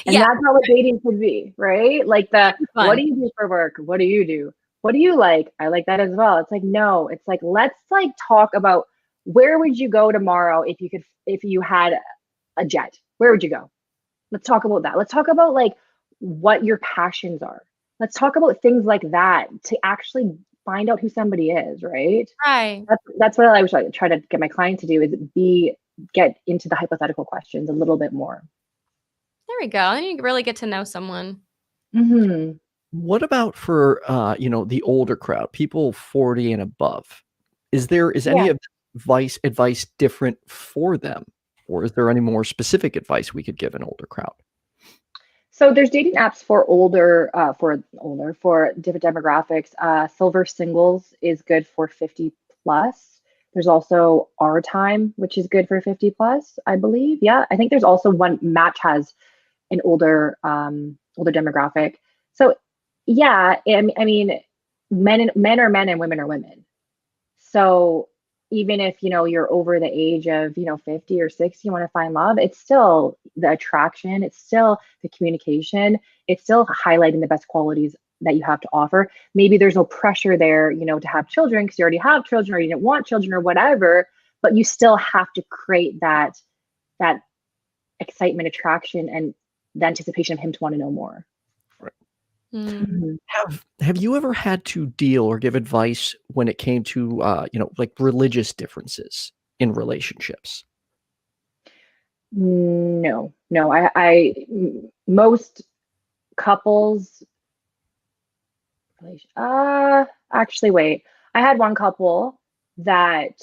And that's not what dating should be, right? Like what do you do for work? What do you do? What do you like? I like that as well. It's like, no, it's like, let's talk about, where would you go tomorrow if you had a jet? Where would you go? Let's talk about that. Let's talk about what your passions are. Let's talk about things like that to actually find out who somebody is, right?
Right.
That's what I was trying to get my client to do, is get into the hypothetical questions a little bit more.
There we go. And you really get to know someone.
What about for the older crowd, people 40 and above? Is any of the advice different for them, or is there any more specific advice we could give an older crowd?
So there's dating apps for different demographics. Silver Singles is good for 50 plus. There's also Our Time, which is good for 50 plus, I believe. Yeah, I think there's also one. Match has an older demographic. So yeah, I mean, men are men and women are women. So even if you're over the age of 50 or 60, you want to find love, it's still the attraction, it's still the communication, it's still highlighting the best qualities that you have to offer. Maybe there's no pressure there, to have children because you already have children, or you didn't want children or whatever, but you still have to create that excitement, attraction, and the anticipation of him to want to know more.
Right.
Mm-hmm.
Have you ever had to deal or give advice when it came to like religious differences in relationships?
No. I most couples, actually, wait. I had one couple that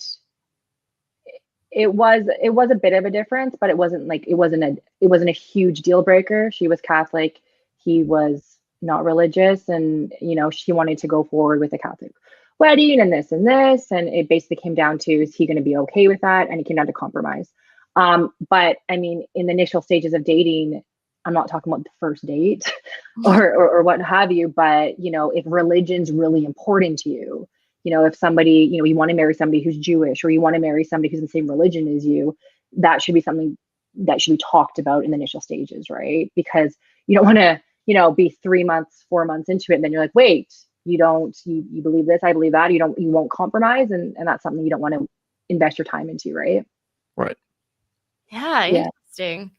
it was a bit of a difference, but it wasn't a huge deal breaker. She was Catholic, he was not religious, and she wanted to go forward with a Catholic wedding and this, and it basically came down to, is he going to be okay with that? And it came down to compromise. But I mean, in the initial stages of dating, I'm not talking about the first date or what have you, but if religion's really important to you, if somebody, you want to marry somebody who's Jewish, or you want to marry somebody who's in the same religion as you, that should be something that should be talked about in the initial stages, right? Because you don't want to, be 3 months, 4 months into it, and then you're like, wait, you believe this, I believe that, you won't compromise, and that's something you don't want to invest your time into, right?
Right.
Yeah, interesting.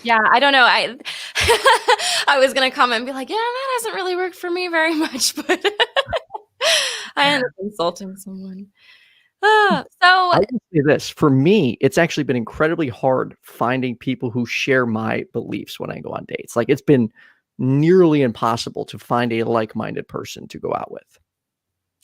Yeah, I don't know. I was gonna comment and be like, yeah, that hasn't really worked for me very much, but I ended up insulting someone. So
I will say this, for me, it's actually been incredibly hard finding people who share my beliefs when I go on dates. Like, it's been nearly impossible to find a like-minded person to go out with.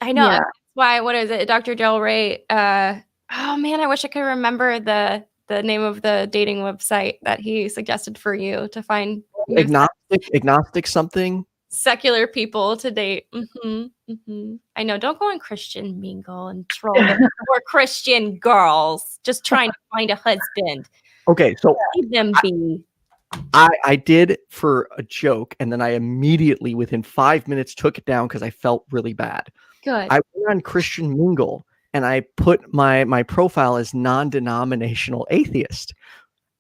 I know. Yeah. That's why, what is it? Dr. Del Rey. Oh man, I wish I could remember the name of the dating website that he suggested for you to find
agnostic something.
Secular people to date. I know. Don't go on Christian Mingle and troll more Christian girls just trying to find a husband.
Okay, so
leave them be.
I did for a joke, and then I immediately, within 5 minutes, took it down because I felt really bad.
Good.
I went on Christian Mingle, and I put my profile as non-denominational atheist.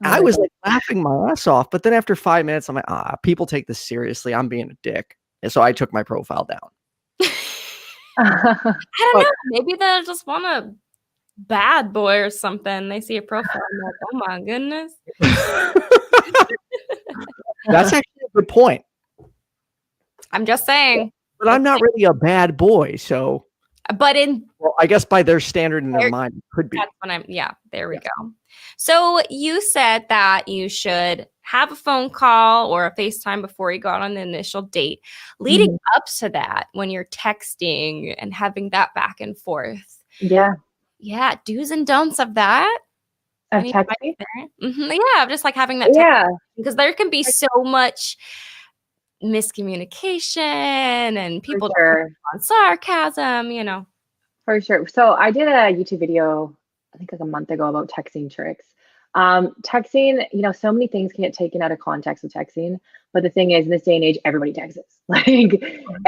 I was like laughing my ass off, but then after 5 minutes, I'm like, people take this seriously. I'm being a dick. And so I took my profile down.
I don't know. Maybe they just want a bad boy or something. They see a profile and like, oh my goodness.
That's actually a good point.
I'm just saying.
But I'm not really a bad boy, so.
But
I guess by their standard in their mind, it could be.
That's when there we go. So you said that you should have a phone call or a FaceTime before you go out on the initial date. Leading up to that, when you're texting and having that back and forth.
Yeah.
Yeah. Do's and don'ts of that.
Of texting?
Yeah. Just like having that.
Yeah.
Because there can be so much miscommunication and people on sarcasm,
For sure. So I did a YouTube video, I think like a month ago, about texting tricks. Texting, so many things can get taken out of context with texting. But the thing is, in this day and age, everybody texts. Like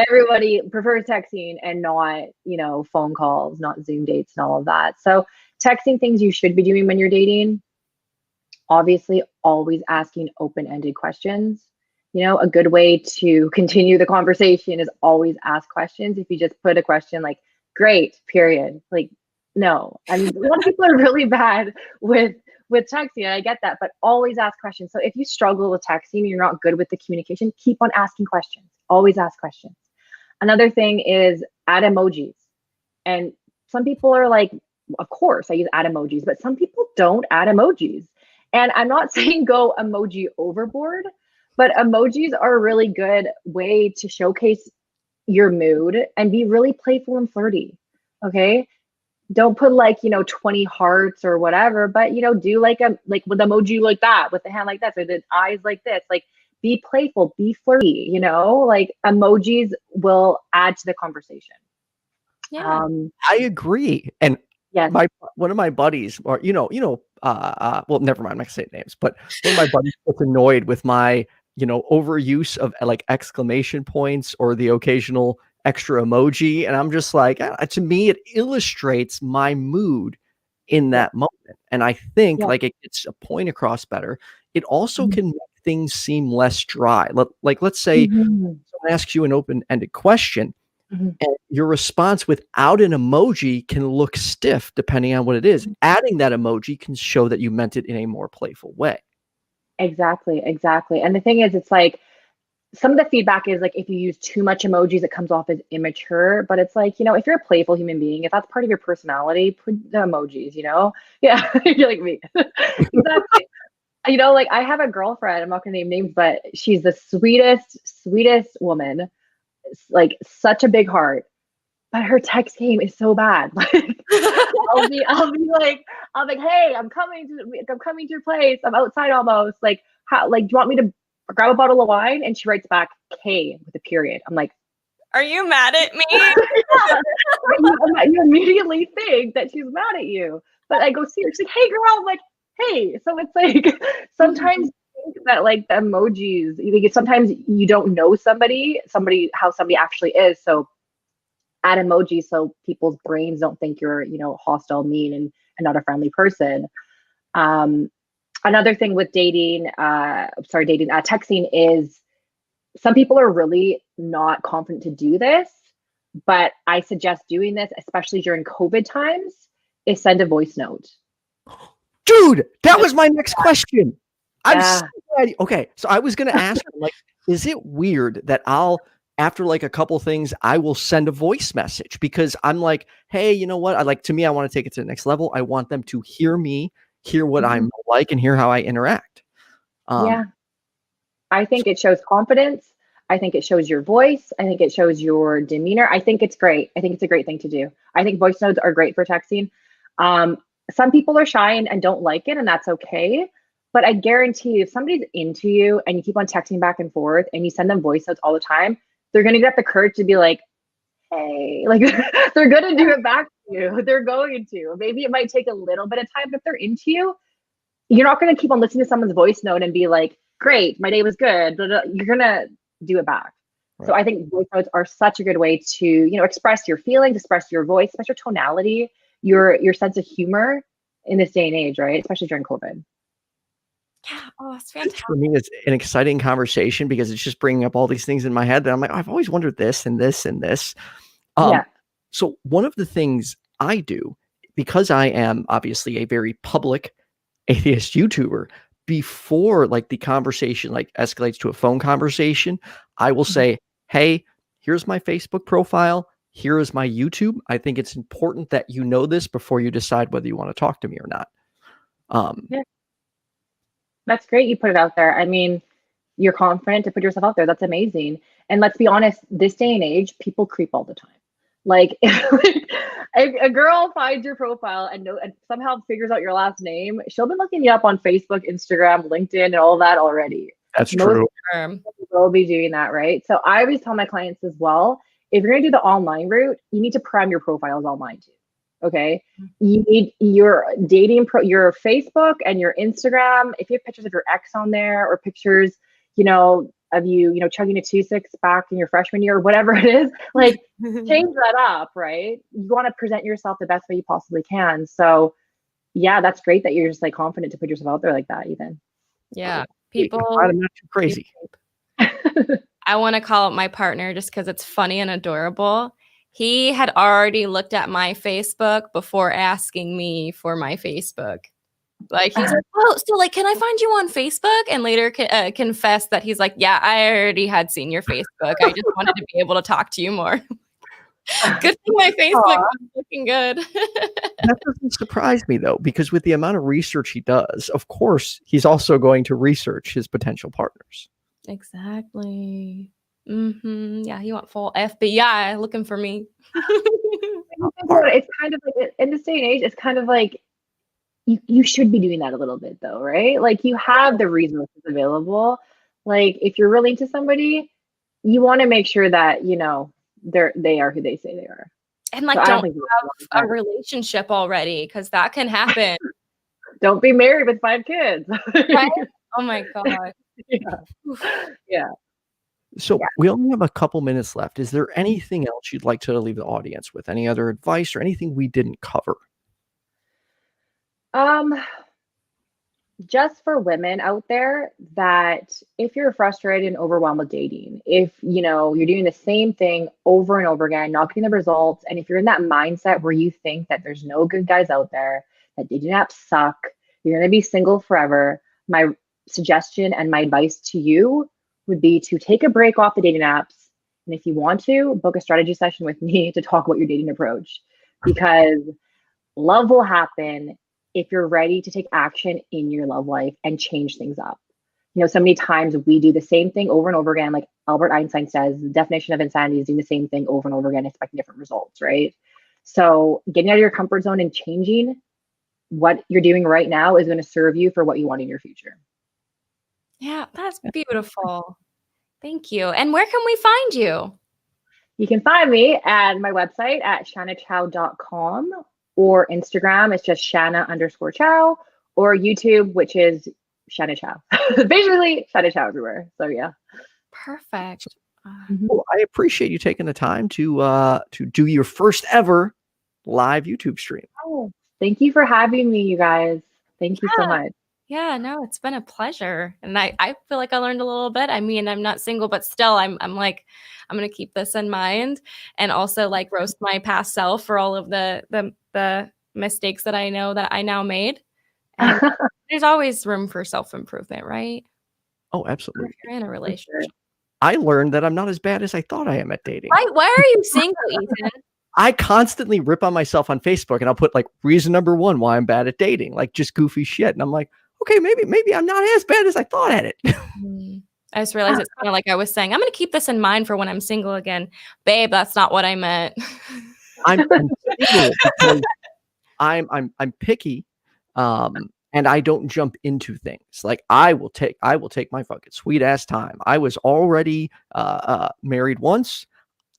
everybody prefers texting and not, phone calls, not Zoom dates and all of that. So texting things you should be doing when you're dating. Obviously, always asking open-ended questions. A good way to continue the conversation is always ask questions. If you just put a question like, great, period. Like, no. I mean, a lot of people are really bad with texting, and I get that, but always ask questions. So if you struggle with texting and you're not good with the communication, keep on asking questions. Always ask questions. Another thing is add emojis. And some people are like, of course I use add emojis, but some people don't add emojis. And I'm not saying go emoji overboard, but emojis are a really good way to showcase your mood and be really playful and flirty. Okay. Don't put 20 hearts or whatever, but do like with emoji like that, with the hand like that, or the eyes like this. Like, be playful, be flirty, like emojis will add to the conversation.
Yeah.
I agree. And
yes,
one of my buddies, or well, never mind, I'm not gonna say names, but one of my buddies gets annoyed with my overuse of like exclamation points or the occasional extra emoji, and I'm just like, to me, it illustrates my mood in that moment, and I think like it gets a point across better. It also can make things seem less dry. Like, let's say someone asks you an open-ended question,
Mhm.
And your response without an emoji can look stiff depending on what it is. Adding that emoji can show that you meant it in a more playful way.
Exactly, exactly. And the thing is, it's like some of the feedback is like if you use too much emojis, it comes off as immature. But it's like, if you're a playful human being, if that's part of your personality, put the emojis, Yeah, you're like me. Exactly. Like I have a girlfriend, I'm not gonna name names, but she's the sweetest woman. Like such a big heart. But her text game is so bad. Like I'll be like, hey, I'm coming to your place. I'm outside almost. Like, how, like, do you want me to grab a bottle of wine? And she writes back K with a period. I'm like,
are you mad at me?
yeah. You immediately think that she's mad at you. But I go see her. She's like, hey girl. I'm like, hey. So it's like sometimes think that like the emojis, sometimes you don't know how somebody actually is. So add emojis so people's brains don't think you're, hostile, mean, and not a friendly person. Another thing with texting is some people are really not confident to do this, but I suggest doing this, especially during COVID times, is send a voice note.
Dude, that was my next question. I'm
Yeah.
so glad. Okay, so I was going to ask her, like, is it weird that after like a couple things, I will send a voice message because I'm like, hey, you know what? I want to take it to the next level. I want them to hear me, hear what I'm like, and hear how I interact.
Yeah. I think it shows confidence. I think it shows your voice. I think it shows your demeanor. I think it's great. I think it's a great thing to do. I think voice notes are great for texting. Some people are shy and don't like it, and that's okay. But I guarantee you, if somebody's into you and you keep on texting back and forth and you send them voice notes all the time, they're going to get the courage to be like, hey, like they're going to do it back to you. They're going to. Maybe it might take a little bit of time, but if they're into you, you're not going to keep on listening to someone's voice note and be like, great, my day was good. You're going to do it back. Right. So I think voice notes are such a good way to, express your feelings, express your voice, express your tonality, your sense of humor in this day and age, right? Especially during COVID.
Yeah. Oh, it's fantastic.
For me, it's an exciting conversation because it's just bringing up all these things in my head that I'm like, I've always wondered this and this and this.
Yeah.
So one of the things I do, because I am obviously a very public atheist YouTuber, before like the conversation like escalates to a phone conversation, I will say, hey, here's my Facebook profile. Here is my YouTube. I think it's important that you know this before you decide whether you want to talk to me or not.
Yeah. That's great. You put it out there. I mean, you're confident to put yourself out there. That's amazing. And let's be honest, this day and age, people creep all the time. Like, if a girl finds your profile and somehow figures out your last name, she'll be looking you up on Facebook, Instagram, LinkedIn, and all that already.
That's true.
Will be doing that, right? So I always tell my clients as well, if you're going to do the online route, you need to prime your profiles online too. Okay. You need your your Facebook and your Instagram. If you have pictures of your ex on there or pictures, of you, chugging a 2-6 back in your freshman year or whatever it is, like change that up, right? You want to present yourself the best way you possibly can. So yeah, that's great that you're just like confident to put yourself out there like that, even.
Yeah.
I'm not too crazy.
I want to call out my partner just because it's funny and adorable. He had already looked at my Facebook before asking me for my Facebook. Like he's like, oh, so like, can I find you on Facebook? And later confessed that he's like, yeah, I already had seen your Facebook. I just wanted to be able to talk to you more. Good thing my Facebook was looking good.
That doesn't surprise me though, because with the amount of research he does, of course, he's also going to research his potential partners.
Exactly. Yeah, you want full FBI looking for me.
It's kind of like in this day and age, it's kind of like you should be doing that a little bit though, right? Like you have the resources available. Like if you're really into somebody, you want to make sure that they are who they say they are.
And like, don't have a relationship already, because that can happen.
Don't be married with 5 kids.
Right? Oh my God.
Yeah.
So we only have a couple minutes left. Is there anything else you'd like to leave the audience with? Any other advice or anything we didn't cover?
just for women out there, that if you're frustrated and overwhelmed with dating, if you're doing the same thing over and over again, not getting the results, and if you're in that mindset where you think that there's no good guys out there, that dating apps suck, you're going to be single forever, my suggestion and my advice to you would be to take a break off the dating apps. And if you want to, book a strategy session with me to talk about your dating approach, because love will happen if you're ready to take action in your love life and change things up. So many times we do the same thing over and over again. Like Albert Einstein says, the definition of insanity is doing the same thing over and over again, expecting different results, right? So getting out of your comfort zone and changing what you're doing right now is going to serve you for what you want in your future.
Yeah, that's beautiful. Thank you. And where can we find you?
You can find me at my website at shanachow.com, or Instagram, it's just Shana_Chow, or YouTube, which is Shana Chow. Basically, Shana Chow everywhere. So yeah.
Perfect.
Well, I appreciate you taking the time to do your first ever live YouTube stream.
Oh, thank you for having me, you guys. Thank you so much.
Yeah, no, it's been a pleasure. And I feel like I learned a little bit. I mean, I'm not single, but still I'm like, I'm going to keep this in mind, and also like roast my past self for all of the mistakes that I know that I now made. And there's always room for self-improvement, right?
Oh, absolutely.
You're in a relationship.
I learned that I'm not as bad as I thought I am at dating.
Why are you single, Ethan?
I constantly rip on myself on Facebook, and I'll put like reason number 1 why I'm bad at dating, like just goofy shit. And I'm like, okay, maybe I'm not as bad as I thought at it.
I just realized it's kind of like I was saying, I'm going to keep this in mind for when I'm single again. Babe, that's not what I meant.
I'm single because I'm picky, and I don't jump into things. Like I will take my fucking sweet ass time. I was already married once.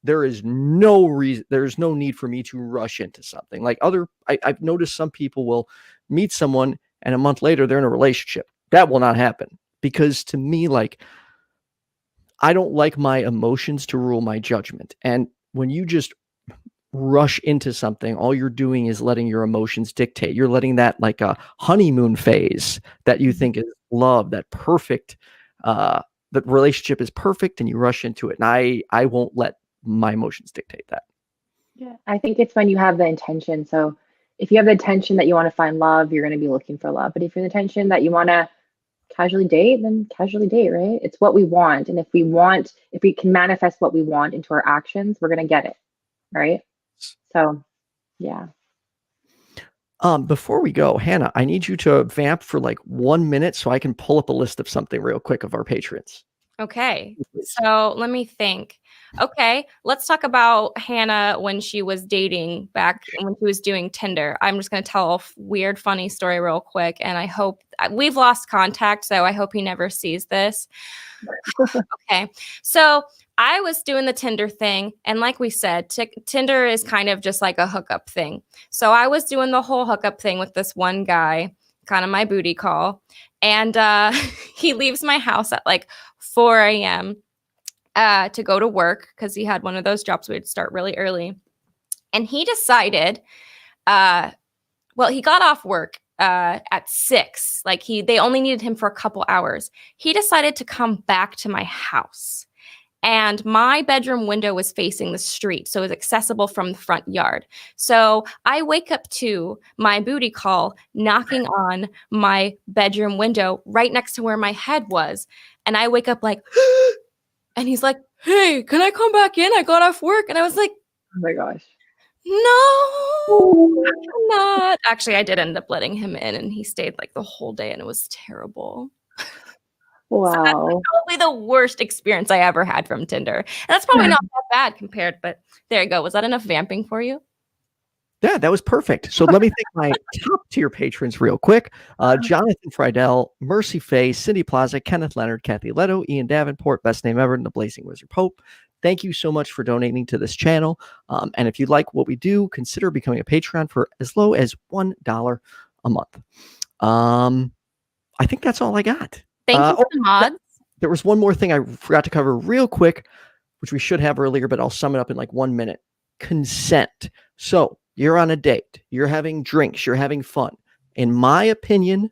There's no need for me to rush into something. Like I've noticed some people will meet someone and a month later they're in a relationship. That will not happen, because to me, like, I don't like my emotions to rule my judgment. And when you just rush into something, all you're doing is letting your emotions dictate. You're letting that, like a honeymoon phase that you think is love, that perfect, that relationship is perfect, and you rush into it. And I won't let my emotions dictate that.
Yeah, I think it's when you have the intention. So if you have the intention that you want to find love, you're going to be looking for love. But if you're the intention that you want to casually date, then casually date, right? It's what we want. And if we can manifest what we want into our actions, we're going to get it, right? So, yeah.
Before we go, Hanna, I need you to vamp for like 1 minute so I can pull up a list of something real quick of our patrons.
Okay, so let me think. Okay, let's talk about Hanna when she was dating back when she was doing Tinder. I'm just going to tell a weird, funny story real quick, and I hope we've lost contact, so I hope he never sees this. Okay, so I was doing the Tinder thing, and like we said, Tinder is kind of just like a hookup thing. So I was doing the whole hookup thing with this one guy, kind of my booty call, and he leaves my house at like 4 a.m. To go to work because he had one of those jobs where he'd start really early. And he decided, he got off work at 6. Like they only needed him for a couple hours. He decided to come back to my house. And my bedroom window was facing the street, so it was accessible from the front yard. So I wake up to my booty call knocking on my bedroom window right next to where my head was. And I wake up like, and he's like, hey, can I come back in? I got off work. And I was like,
oh my gosh.
No, I'm not. Actually, I did end up letting him in, and he stayed like the whole day, and it was terrible.
Wow.
So that's probably the worst experience I ever had from Tinder. And that's probably not that bad compared, but there you go. Was that enough vamping for you?
Yeah, that was perfect. So let me thank my top tier patrons real quick. Jonathan Friedel, Mercy Faye, Cindy Plaza, Kenneth Leonard, Kathy Letto, Ian Davenport, Best Name Ever, and the Blazing Wizard Pope. Thank you so much for donating to this channel. And if you like what we do, consider becoming a Patreon for as low as $1 a month. I think that's all I got.
Thank you for the mods.
There was one more thing I forgot to cover real quick, which we should have earlier, but I'll sum it up in like 1 minute. Consent. So you're on a date, you're having drinks, you're having fun. In my opinion,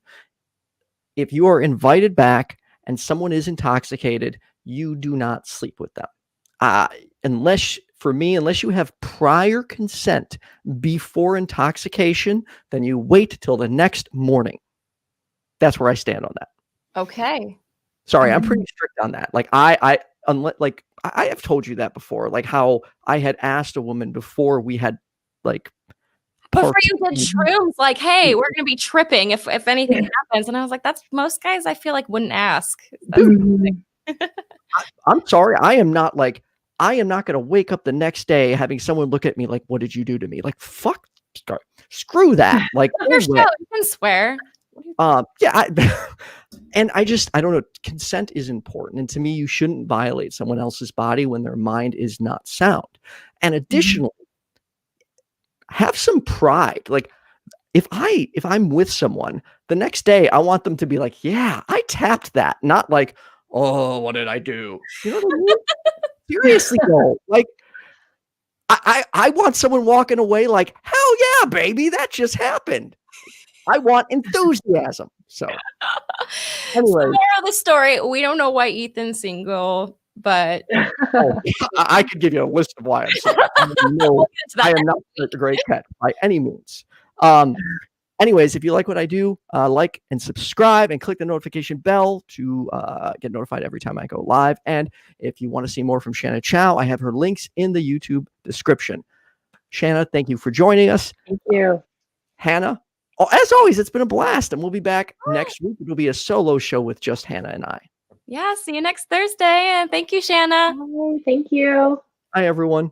if you are invited back and someone is intoxicated, you do not sleep with them. Unless you have prior consent before intoxication, then you wait till the next morning. That's where I stand on that.
Okay.
Sorry, I'm pretty strict on that. Like I have told you that before, like how I had asked a woman before we had like
before you did shrooms, like, hey, we're gonna be tripping if anything happens. And I was like, that's most guys I feel like wouldn't ask.
I'm sorry, I am not gonna wake up the next day having someone look at me like, what did you do to me? Like, fuck, screw that. Like,
your show, you can swear.
Yeah, and I don't know, consent is important, and to me, you shouldn't violate someone else's body when their mind is not sound. And additionally, have some pride. Like, if I'm with someone the next day, I want them to be like, yeah, I tapped that, not like, oh, what did I do? You know what I mean? Seriously, though, like, I want someone walking away like, hell yeah, baby, that just happened. I want enthusiasm. So, anyway.
So moral of the story, we don't know why Ethan's single, but
I could give you a list of why I'm single. I am not a great catch by any means. Anyways, if you like what I do, like and subscribe and click the notification bell to get notified every time I go live. And if you want to see more from Shana Chow, I have her links in the YouTube description. Shana, thank you for joining us.
Thank you.
Hanna, as always, it's been a blast, and we'll be back next week. It'll be a solo show with just Hanna and I.
Yeah, see you next Thursday, and thank you, Shana.
Bye, thank you.
Hi, everyone.